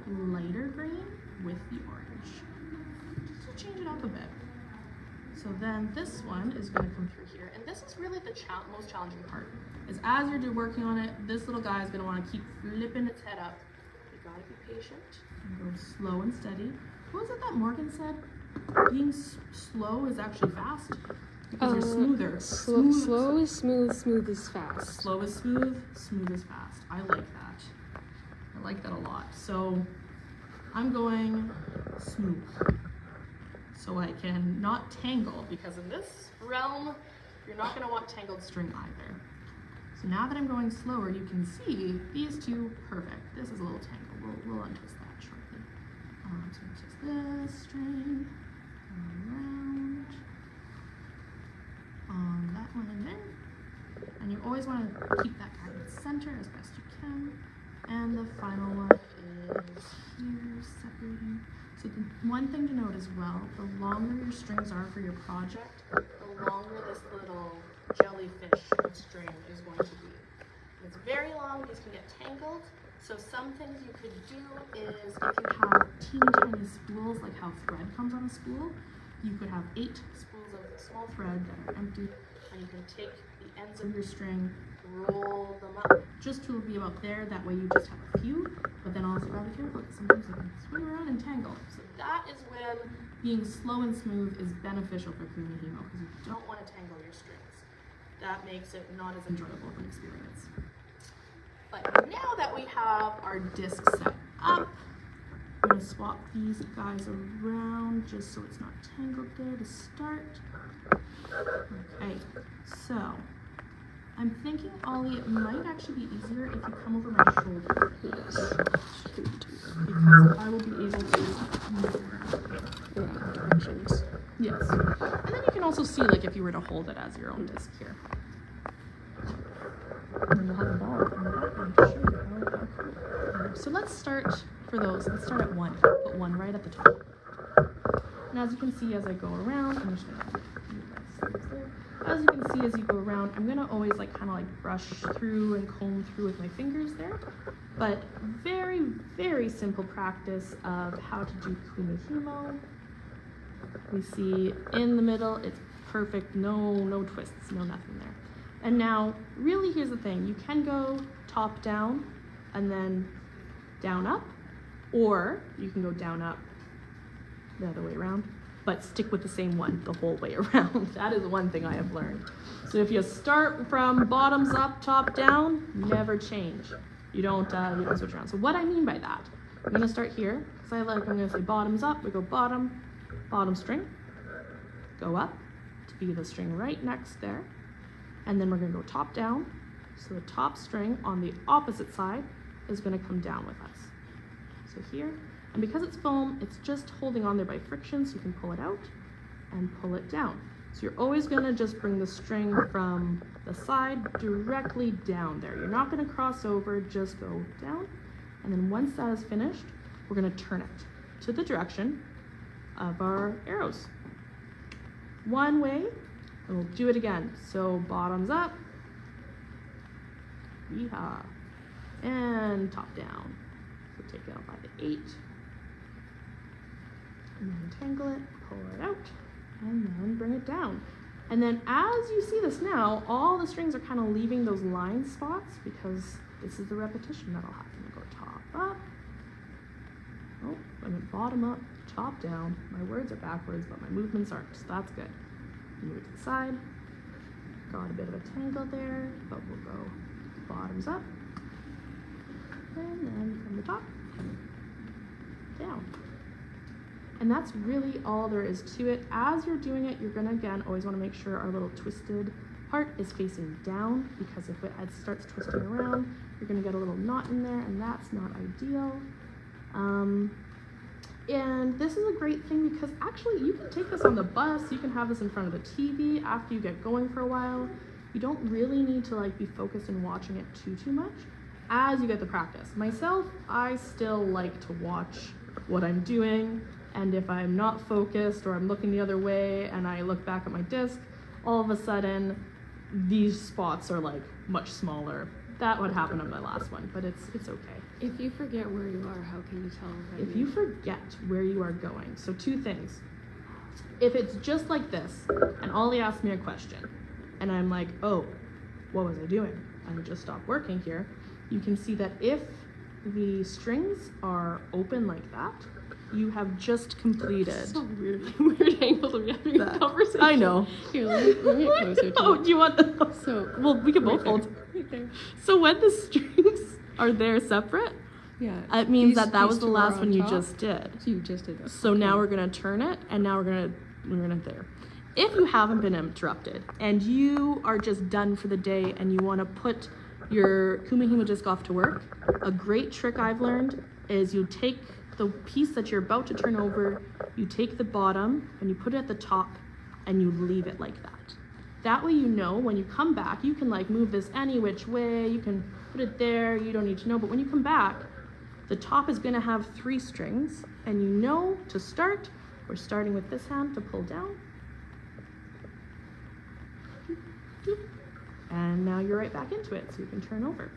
lighter green with the orange, just to change it up a bit. So then this one is going to come through here, and this is really the most challenging part, is as you're working on it, this little guy is going to want to keep flipping its head up. You got to be patient and go slow and steady. What was it that Morgan said? Being slow is actually fast, because you're smoother. Slow is smooth, smooth is fast. Slow is smooth, smooth is fast. I like that. I like that a lot. So I'm going smooth, so I can not tangle, because in this realm, you're not going to want tangled string either. So now that I'm going slower, you can see these two, perfect. This is a little tangled. We'll untwist that shortly. So it's just this string around on that one and there. And you always want to keep that guy in the center as best you can. And the final one is here, separating. So the one thing to note as well, the longer your strings are for your project, the longer this little jellyfish string is going to be. It's very long, these can get tangled. So some things you could do is, if you have teeny tiny spools, like how thread comes on a spool, you could have 8 spools of small thread that are empty, and you can take the ends of your string, roll them up just to be about there. That way you just have a few, but then also gotta be careful because sometimes they can swing around and tangle. So that is when being slow and smooth is beneficial for Kumihimo, because you don't want to tangle your strings. That makes it not as enjoyable of an experience. But now that we have our disc set up, I'm going to swap these guys around just so it's not tangled there to start. Okay, so I'm thinking, Ollie, it might actually be easier if you come over my shoulder. Yes. Because I will be able to move Around directions. Yes. And then you can also see, like, if you were to hold it as your own disc here. And then you'll have a ball in the background to show you how cool. So let's start, for those, let's start at 1. Put 1 right at the top. And as you can see, as I go around, I'm just going to move this as you can see as you go around, I'm gonna always like kind of like brush through and comb through with my fingers there. But very, very simple practice of how to do Kumihimo. We see in the middle, it's perfect, no twists, no nothing there. And now, really here's the thing, you can go top down and then down up, or you can go down up the other way around, but stick with the same one the whole way around. That is one thing I have learned. So if you start from bottoms up, top down, never change. You don't switch around. So what I mean by that, I'm gonna start here. So I'm gonna say bottoms up, we go bottom string, go up to be the string right next there. And then we're gonna go top down. So the top string on the opposite side is gonna come down with us. So here, and because it's foam, it's just holding on there by friction, so you can pull it out and pull it down. So you're always gonna just bring the string from the side directly down there. You're not gonna cross over, just go down. And then once that is finished, we're gonna turn it to the direction of our arrows. One way, and we'll do it again. So bottoms up, yeehaw, and top down. So take it out by the 8, and then tangle it, pull it out, and then bring it down. And then as you see this now, all the strings are kind of leaving those line spots because this is the repetition that'll happen. We'll go top up, oh, I went bottom up, top down. My words are backwards, but my movements aren't, so that's good. Move it to the side. Got a bit of a tangle there, but we'll go bottoms up, and then from the top, down. And that's really all there is to it. As you're doing it, you're gonna, again, always wanna make sure our little twisted part is facing down, because if it starts twisting around, you're gonna get a little knot in there, and that's not ideal. And this is a great thing because actually you can take this on the bus, you can have this in front of the TV after you get going for a while. You don't really need to like be focused and watching it too much as you get the practice. Myself, I still like to watch what I'm doing, and if I'm not focused or I'm looking the other way and I look back at my disc, all of a sudden these spots are like much smaller. That would happen on my last one, but it's okay. If you forget where you are, how can you tell? If you forget where you are going, so 2 things. If it's just like this, and Ollie asked me a question, and I'm like, oh, what was I doing? And I just stopped working here. You can see that if the strings are open like that, you have just completed. So weird angle to be having a conversation. I know. Here, let me get closer to Oh, it. do you want the, So, well, we can both right hold. there. Right there. So when the strings are there separate, Yeah. it means These- that was these the two are last on one you top. just did. So you just did that. So now we're gonna turn it, and now we're gonna there. If you haven't been interrupted and you are just done for the day and you wanna put your Kumihimo disc off to work, a great trick I've learned is you take the piece that you're about to turn over, you take the bottom and you put it at the top and you leave it like that. That way you know when you come back, you can like move this any which way, you can put it there, you don't need to know, but when you come back, the top is gonna have 3 strings, and you know to start, we're starting with this hand to pull down. And now you're right back into it, so you can turn over.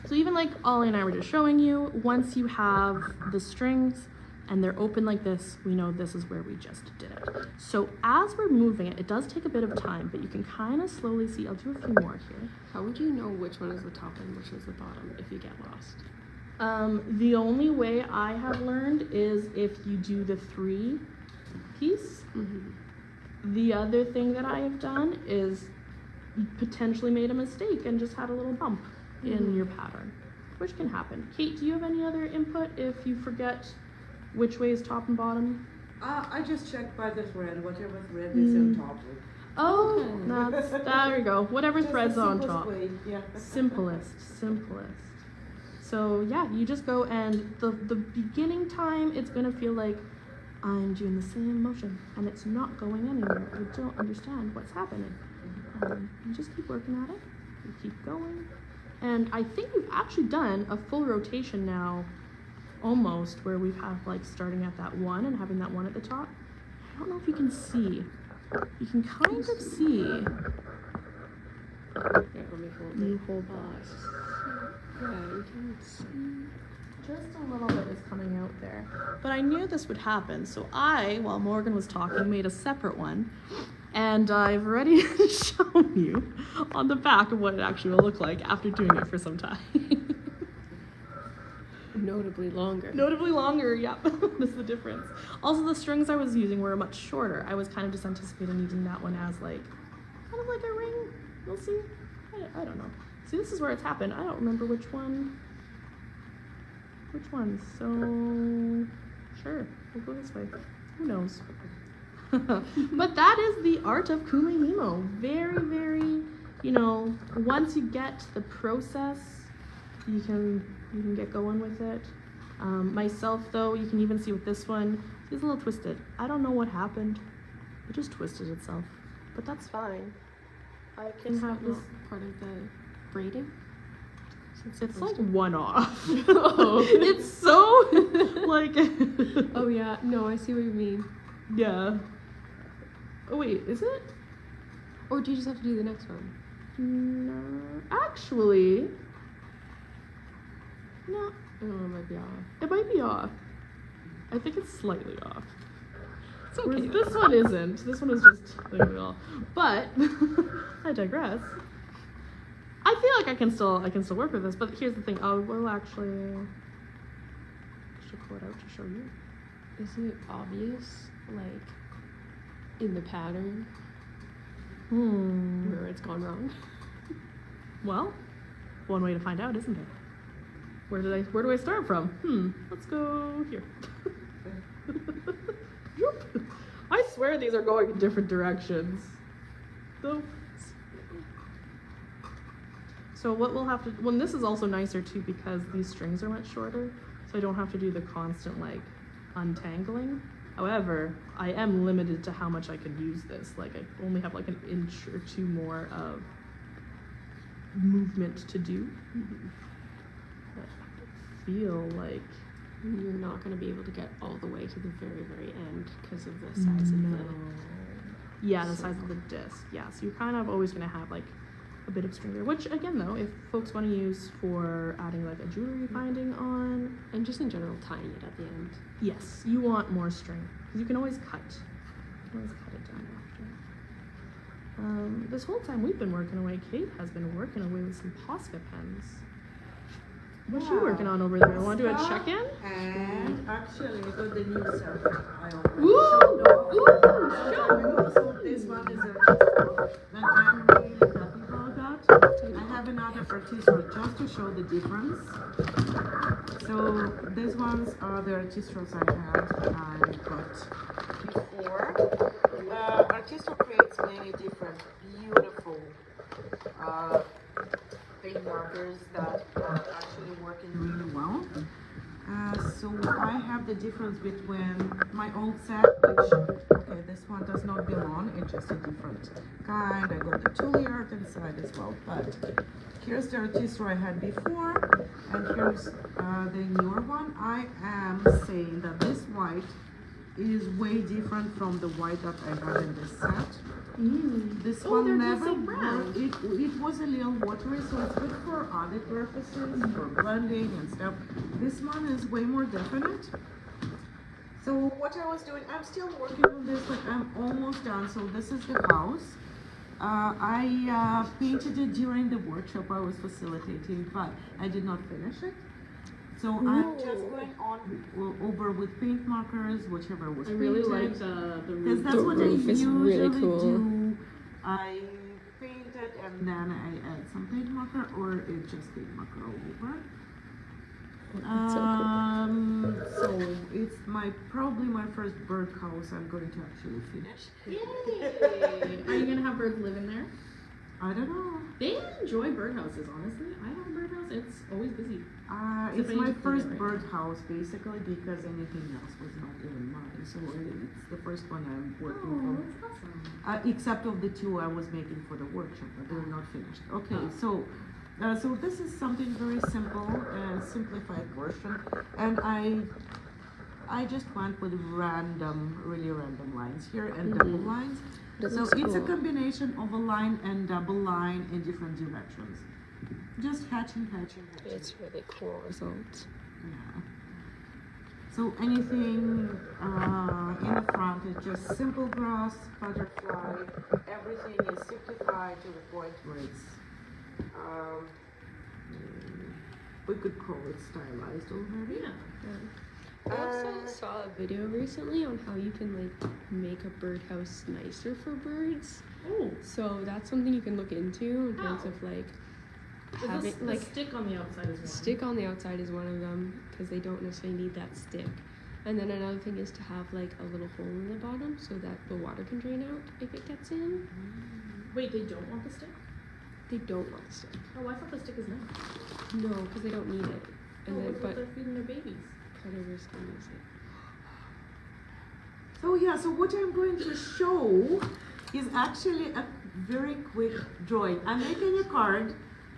So even like Ollie and I were just showing you, once you have the strings and they're open like this, we know this is where we just did it. So as we're moving it, it does take a bit of time, but you can kind of slowly see. I'll do a few more here. How would you know which one is the top and which is the bottom if you get lost? The only way I have learned is if you do the 3 piece. Mm-hmm. The other thing that I have done is potentially made a mistake and just had a little bump in your pattern, which can happen. Kate, do you have any other input if you forget which way is top and bottom? I just checked by the thread, whatever thread is on top. Oh, Okay. there you go. Whatever Just thread's the on simplest top. way, yeah. Simplest. So yeah, you just go, and the beginning time, it's gonna feel like I'm doing the same motion and it's not going anywhere. I don't understand what's happening. You just keep working at it, you keep going. And I think we've actually done a full rotation now, almost, where we've had like starting at that 1 and having that 1 at the top. I don't know if you can see, you can kind of see. Yeah, let me hold You it. hold that. Yeah, you can see. Just a little bit is coming out there. But I knew this would happen, so I, while Morgan was talking, made a separate one. And I've already shown you on the back of what it actually will look like after doing it for some time. Notably longer. Notably longer, yep. That's the difference. Also, the strings I was using were much shorter. I was kind of just anticipating using that one as like, kind of like a ring. We'll see. I don't know. See, this is where it's happened. I don't remember which one. Which one? So, sure, we'll go this way. Who knows? But that is the art of Kumihimo. Very, very, you know, once you get the process, you can get going with it. Myself, though, you can even see with this one, it's a little twisted. I don't know what happened. It just twisted itself. But that's fine. I can have this. Part of the braiding. It's like one off. It's so like. Oh yeah, no, I see what you mean. Yeah. Oh wait, is it? Or do you just have to do the next one? No, actually. No, Oh, it might be off. it might be off. I think it's slightly off. It's okay. Whereas this one isn't. This one is just slightly off. But I digress. I feel like I can still work with this. But here's the thing. We'll actually pull it out to show you. Is it obvious, like, in the pattern where it's gone wrong? Well, one way to find out, isn't it? Where do I start from? Let's go here. Yoop. I swear these are going in different directions. So what we'll have to, this is also nicer too because these strings are much shorter, so I don't have to do the constant like untangling. However, I am limited to how much I can use this. Like I only have like an inch or two more of movement to do. I feel like You're not going to be able to get all the way to the very, very end because of the size of the... Yeah, the size of the disc. Yeah, so you're kind of always going to have like a bit of string there, which again though, if folks want to use for adding like a jewelry binding on, And just in general, tying it at the end. yes, you want more string because you can always cut. You can always cut it down after. This whole time we've been working away, Kate has been working away with some Posca pens. What's she working on over there? Want to do a check-in? And actually, I got the new set. I already Ooh! showed off. Ooh! So this one is a, and I'm really happy about that. I have another artistro just to show the difference. So these ones are the artistros I got before. Artistro creates many different beautiful paint markers that are actually working really well. So I have the difference between my old set, which, okay, this one does not belong, it's just a different kind. I got the Tule art inside as well, but here's the artistro I had before, and here's the newer one. I am saying that this white is way different from the white that I had in this set. This one they're never just so brown. it was a little watery, so it's good for other purposes, for blending and stuff. This one is way more definite. So what I was doing, I'm still working on this, but I'm almost done. So this is the house. I painted it during the workshop I was facilitating, but I did not finish it. So I'm just going on over with paint markers, whichever was I really painted. like the Because roof. that's what I roof is usually really cool. do. I paint it and then I add some paint marker, or it's just paint marker all over. That's so cool. So it's probably my first birdhouse I'm going to actually finish. Yay! Are you gonna have birds live in there? I don't know. They enjoy birdhouses, honestly. I have a birdhouse. It's always busy. It's I my need to clean first it right birdhouse basically because anything else was not even mine. So it's the first one I'm working Oh, from. that's awesome. Except of the two I was making for the workshop, but they're not finished. Okay, Oh. so this is something very simple, simplified version, and I I just went with random, really random lines here and double lines. That So looks it's a cool. combination of a line and double line in different directions. Just hatching. It's really cool result. Yeah. So anything in the front is just simple grass, butterfly. Everything is simplified to the point where it's, we could call it stylized already. Yeah. I also saw a video recently on how you can like make a birdhouse nicer for birds. Oh. So that's something you can look into in terms of like having The like stick on the outside is one. stick on the outside is one of them because they don't necessarily need that stick. And then another thing is to have like a little hole in the bottom so that the water can drain out if it gets in. Wait, they don't want the stick? They don't want the stick. Oh, I thought the stick is nice. No, because they don't need it. And then, But but they're feeding their babies. predators can use it. So yeah, so what I'm going to show is actually a very quick drawing. I'm making a card,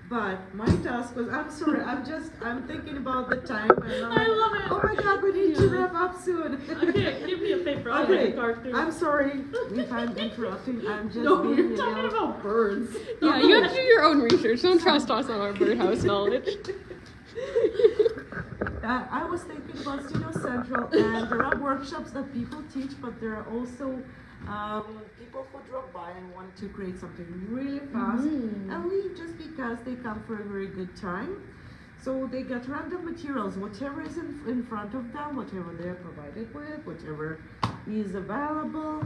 but my task was, I'm sorry, I'm thinking about the time and I'm I love it. oh my god, we need to wrap up soon. Okay, give me a paper. I'll make Okay, a card through. I'm sorry if I'm interrupting, I'm just No, being you're a talking little- about birds. Yeah, you have to do your own research. Don't trust us on our birdhouse knowledge. I was thinking about Studio Central, and there are workshops that people teach, but there are also people who drop by and want to create something really fast and leave just because they come for a very good time. So they get random materials, whatever is in front of them, whatever they're provided with, whatever is available.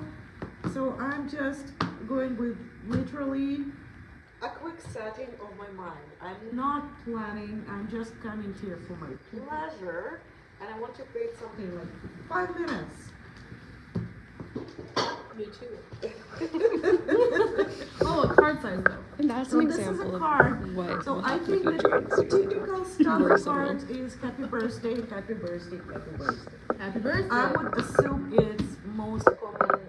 So I'm just going with literally a quick setting of my mind. I'm not planning, I'm just coming here for my pleasure, and I want to create something like 5 minutes. Me too. Oh, a card size though. And that's So an this is example a of card. what So will I happen think if you join the Studio. typical stuff Very of simple. cards is happy birthday, happy birthday, happy birthday. Happy birthday. I would assume it's most common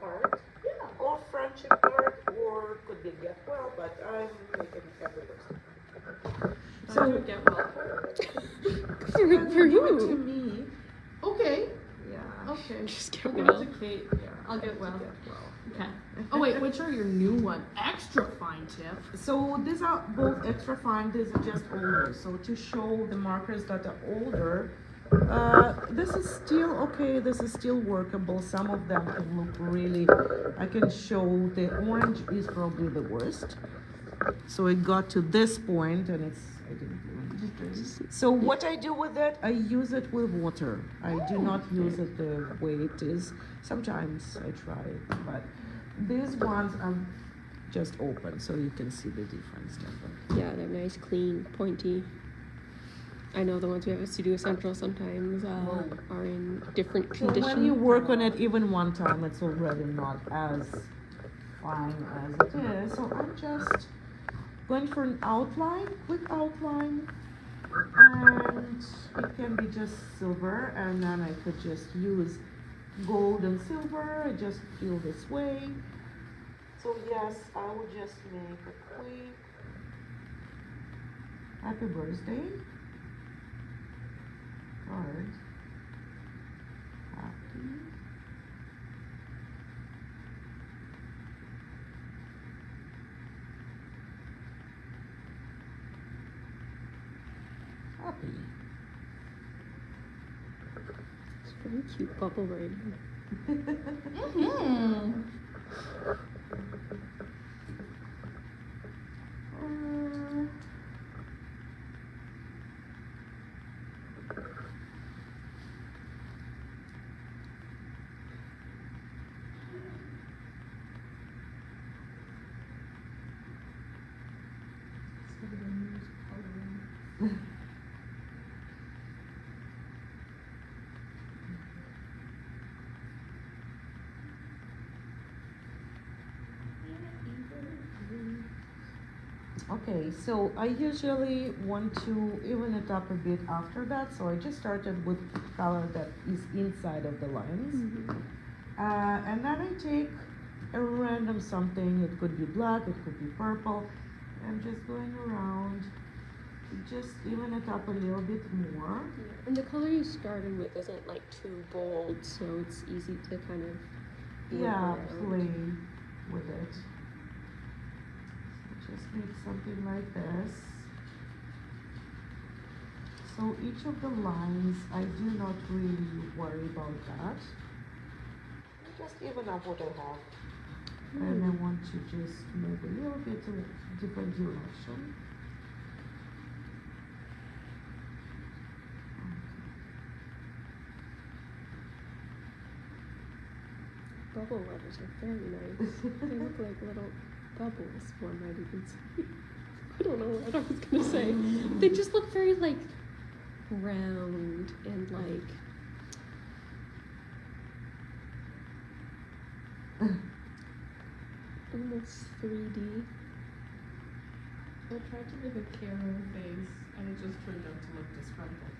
card. Yeah. Or friendship card, or could be get well, but I'm making happy birthday. So get well. For Give it to you. me. Okay. Yeah. Okay. Just I'll get give well. it to Kate. I'll get well. Get well. Okay. Oh wait, which are your new one? Extra fine tip. So these are both extra fine, these are just older. So to show the markers that are older, this is still okay, this is still workable. Some of them can look really, I can show the orange is probably the worst. So it got to this point and it's, I didn't do anything. So what I do with it, I use it with water. I do not use it the way it is. Sometimes I try it, but these ones are just open, so you can see the difference definitely. Yeah, they're nice, clean, pointy. I know the ones we have at Studio Central sometimes are in different So conditions. when you work on it even one time, it's already not as fine as it is. So I'm just going for an outline, quick outline, and it can be just silver, and then I could just use gold and silver. I just feel this way. So yes, I would just make a quick happy birthday card. Happy. Happy. It's very cute bubble writing. Mm-hmm. Okay, so I usually want to even it up a bit after that, so I just started with color that is inside of the lines. And then I take a random something, it could be black, it could be purple. I'm just going around just even it up a little bit more. Yeah. And the color you started with isn't like too bold, so it's easy to kind of work Yeah, around. play with it. So just make something like this. So each of the lines, I do not really worry about that. Just even up what I have. And I want to just move a little bit in a different direction. Bubble letters are very nice. They look like little bubbles, one might even say. I don't know what I was gonna say. They just look very like round and like almost 3D. I tried to make a camera face, and it just turned out to look disgruntled.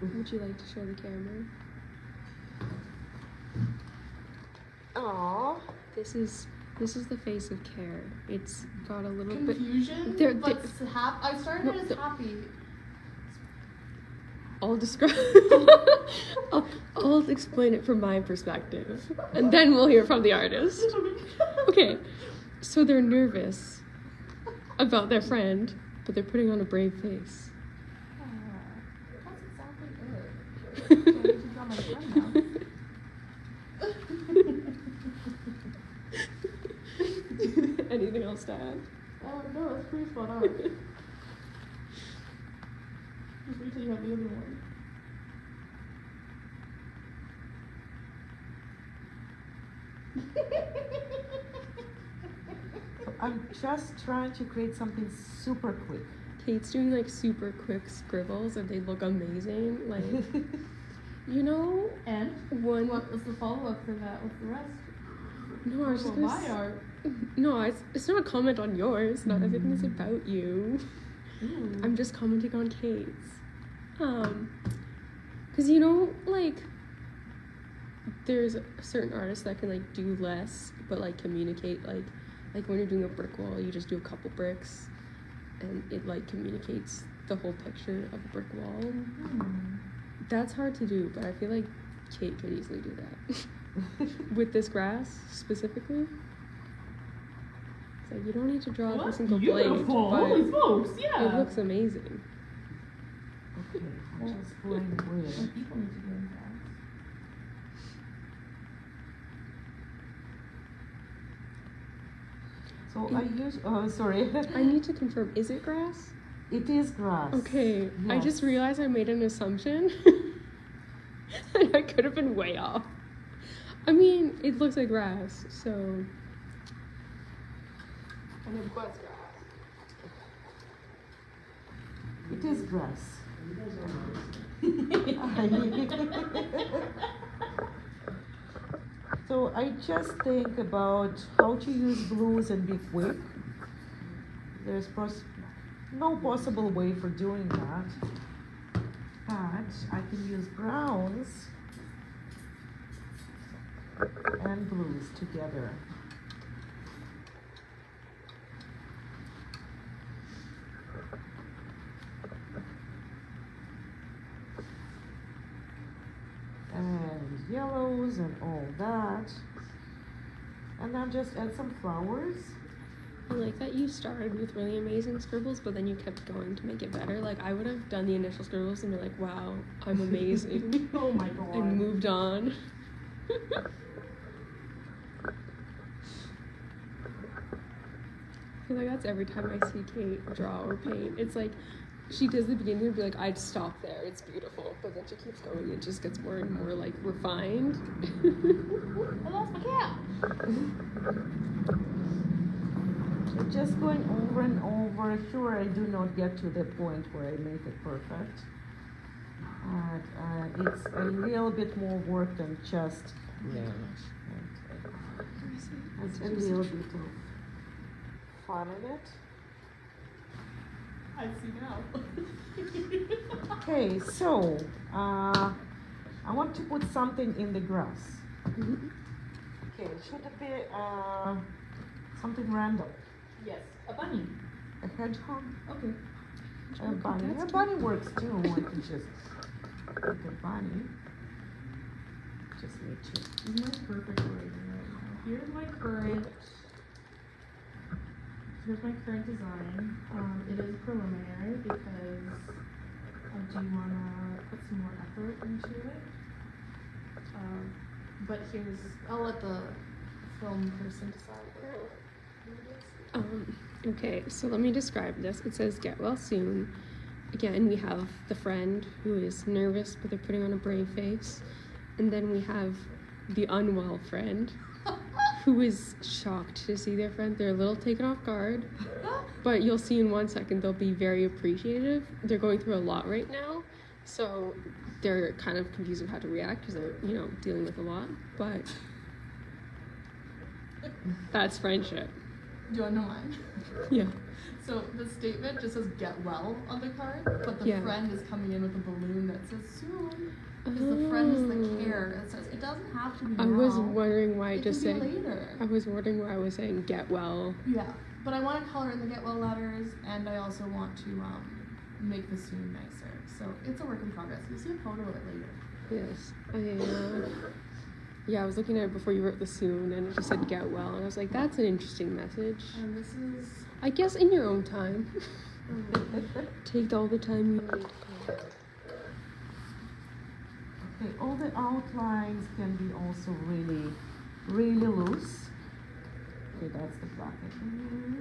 Would you like to show the camera? Aww. This is the face of care. It's got a little Confusion, bit. but I started No, as happy. I'll describe. I'll explain it from my perspective, and then we'll hear from the artist. Okay, so they're nervous about their friend, but they're putting on a brave face. That's exactly it. I need to draw my friend now. Anything else to add? No, it's pretty spot on. Just wait till you have the other one. I'm just trying to create something super quick. Kate's doing like super quick scribbles, and they look amazing. Like, you know, And one. what was the follow-up for that with the rest? No, I was just Well, gonna. my art. No, it's not a comment on yours. Not everything is about you. Ooh. I'm just commenting on Kate's. Cause you know, like, there's certain artists that can like do less, but like communicate. Like when you're doing a brick wall, you just do a couple bricks, and it like communicates the whole picture of a brick wall. That's hard to do, but I feel like Kate could easily do that. With this grass specifically. So you don't need to draw every single blade, Holy but smokes, yeah. it looks amazing. Okay, I'm just going with. People need to do that. So I use. Oh, sorry. I need to confirm, is it grass? It is grass. Okay, I Yes. just realized I made an assumption. And I could have been way off. I mean, it looks like grass, so. And it was grass. It is grass. So I just think about how to use blues and be quick. There's no possible way for doing that. But I can use browns and blues together. And yellows and all that. And then just add some flowers. I like that you started with really amazing scribbles, but then you kept going to make it better. Like, I would have done the initial scribbles and be like, wow, I'm amazing. Oh my god. And moved on. I feel like that's every time I see Kate draw or paint. It's like, she does the beginning and be like, I'd stop there, it's beautiful. But then she keeps going, it just gets more and more like refined. I lost my cat. So just going over and over. Sure, I do not get to the point where I make it perfect. But it's a little bit more work than just it's a little bit of fun in it. I see now. Okay, so I want to put something in the grass. Okay, should it be something random? Yes, a bunny. A hedgehog? Okay. A bunny. A bunny works too. One can just pick a bunny. Just need to. This is my perfect writing right now. Here's my current design. It is preliminary because I do want to put some more effort into it. But I'll let the film person decide. Okay, so let me describe this. It says get well soon. Again, we have the friend who is nervous, but they're putting on a brave face. And then we have the unwell friend who is shocked to see their friend. They're a little taken off guard, but you'll see in 1 second they'll be very appreciative. They're going through a lot right now, so they're kind of confused of how to react because they're, dealing with a lot. But that's friendship. Do you want to know mine? Yeah. So the statement just says get well on the card, but the friend is coming in with a balloon that says soon. Because the friend is the care. It says it doesn't have to be now. I was wondering why it just can be saying. later. I was wondering why I was saying get well. Yeah, but I want to color in the get well letters, and I also want to make the soon nicer. So it's a work in progress. You'll see a photo of it later. Yes. I was looking at it before you wrote the soon, and it just said get well, and I was like, that's an interesting message. And this is. I guess in your own time. Take all the time you need. Okay, all the outlines can be also really, really loose. Okay, that's the bracket.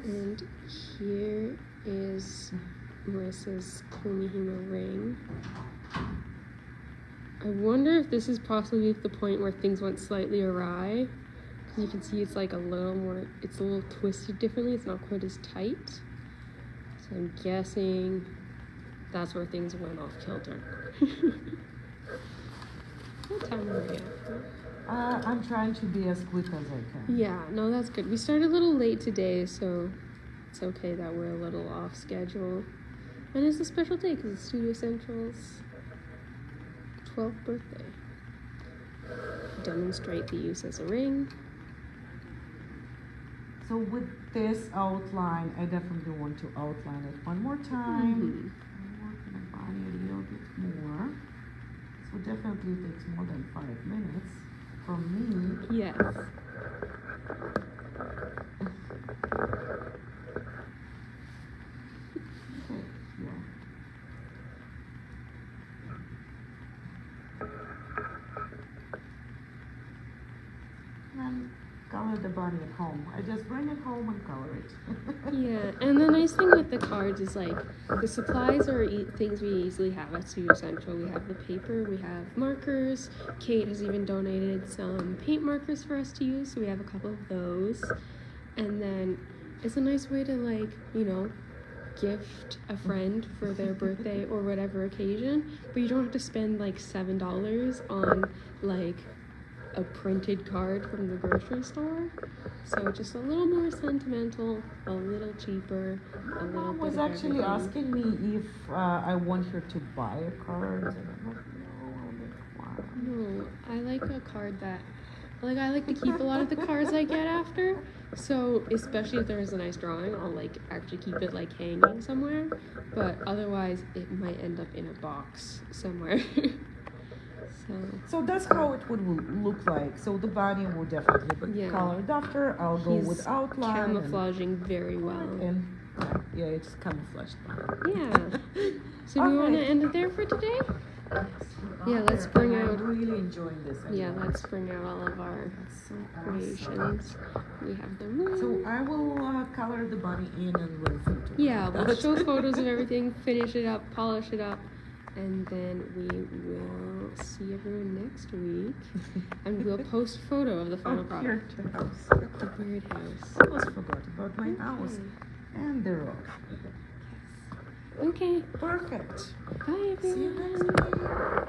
And here is Marissa's Kumihimo ring. I wonder if this is possibly the point where things went slightly awry. You can see it's like it's a little twisted differently. It's not quite as tight. So I'm guessing that's where things went off kilter. What time are we at? I'm trying to be as quick as I can. Yeah, no, that's good. We started a little late today, so it's okay that we're a little off schedule. And it's a special day because it's Studio Central's 12th birthday. Demonstrate the use as a ring. So with this outline, I definitely want to outline it one more time. I'm working the body a little bit more. So definitely takes more than 5 minutes from me. Yes. Okay, yeah. And color the body at home. I just bring it home and color it. Yeah, and the nice thing with the cards is like the supplies are things we easily have at Studio Central. We have the paper, we have markers. Kate has even donated some paint markers for us to use, so we have a couple of those. And then it's a nice way to gift a friend for their birthday or whatever occasion, but you don't have to spend like $7 on like a printed card from the grocery store. So just a little more sentimental, a little cheaper, a little Mom bit was of actually everything. asking me if I want her to buy a card. And I'm like, no, No, I like a card that, I like to keep a lot of the cards I get after. So especially if there's a nice drawing, I'll actually keep it hanging somewhere. But otherwise, it might end up in a box somewhere. So that's how it would look like. So the body will definitely be colored after. I'll go with outline. Camouflaging very well. And yeah, it's camouflaged. Yeah. So do we want to end it there for today? Yeah, let's bring out. I'm really enjoying this. Yeah, let's bring out all of our creations. We have them. So I will color the bunny in and we'll photo. Yeah, we'll show photos of everything, finish it up, polish it up, and then we will see everyone next week. And we'll post a photo of the final product. The house. The bird house. I almost forgot about my house and the rock. Okay. Perfect. Bye, everyone. See you next week.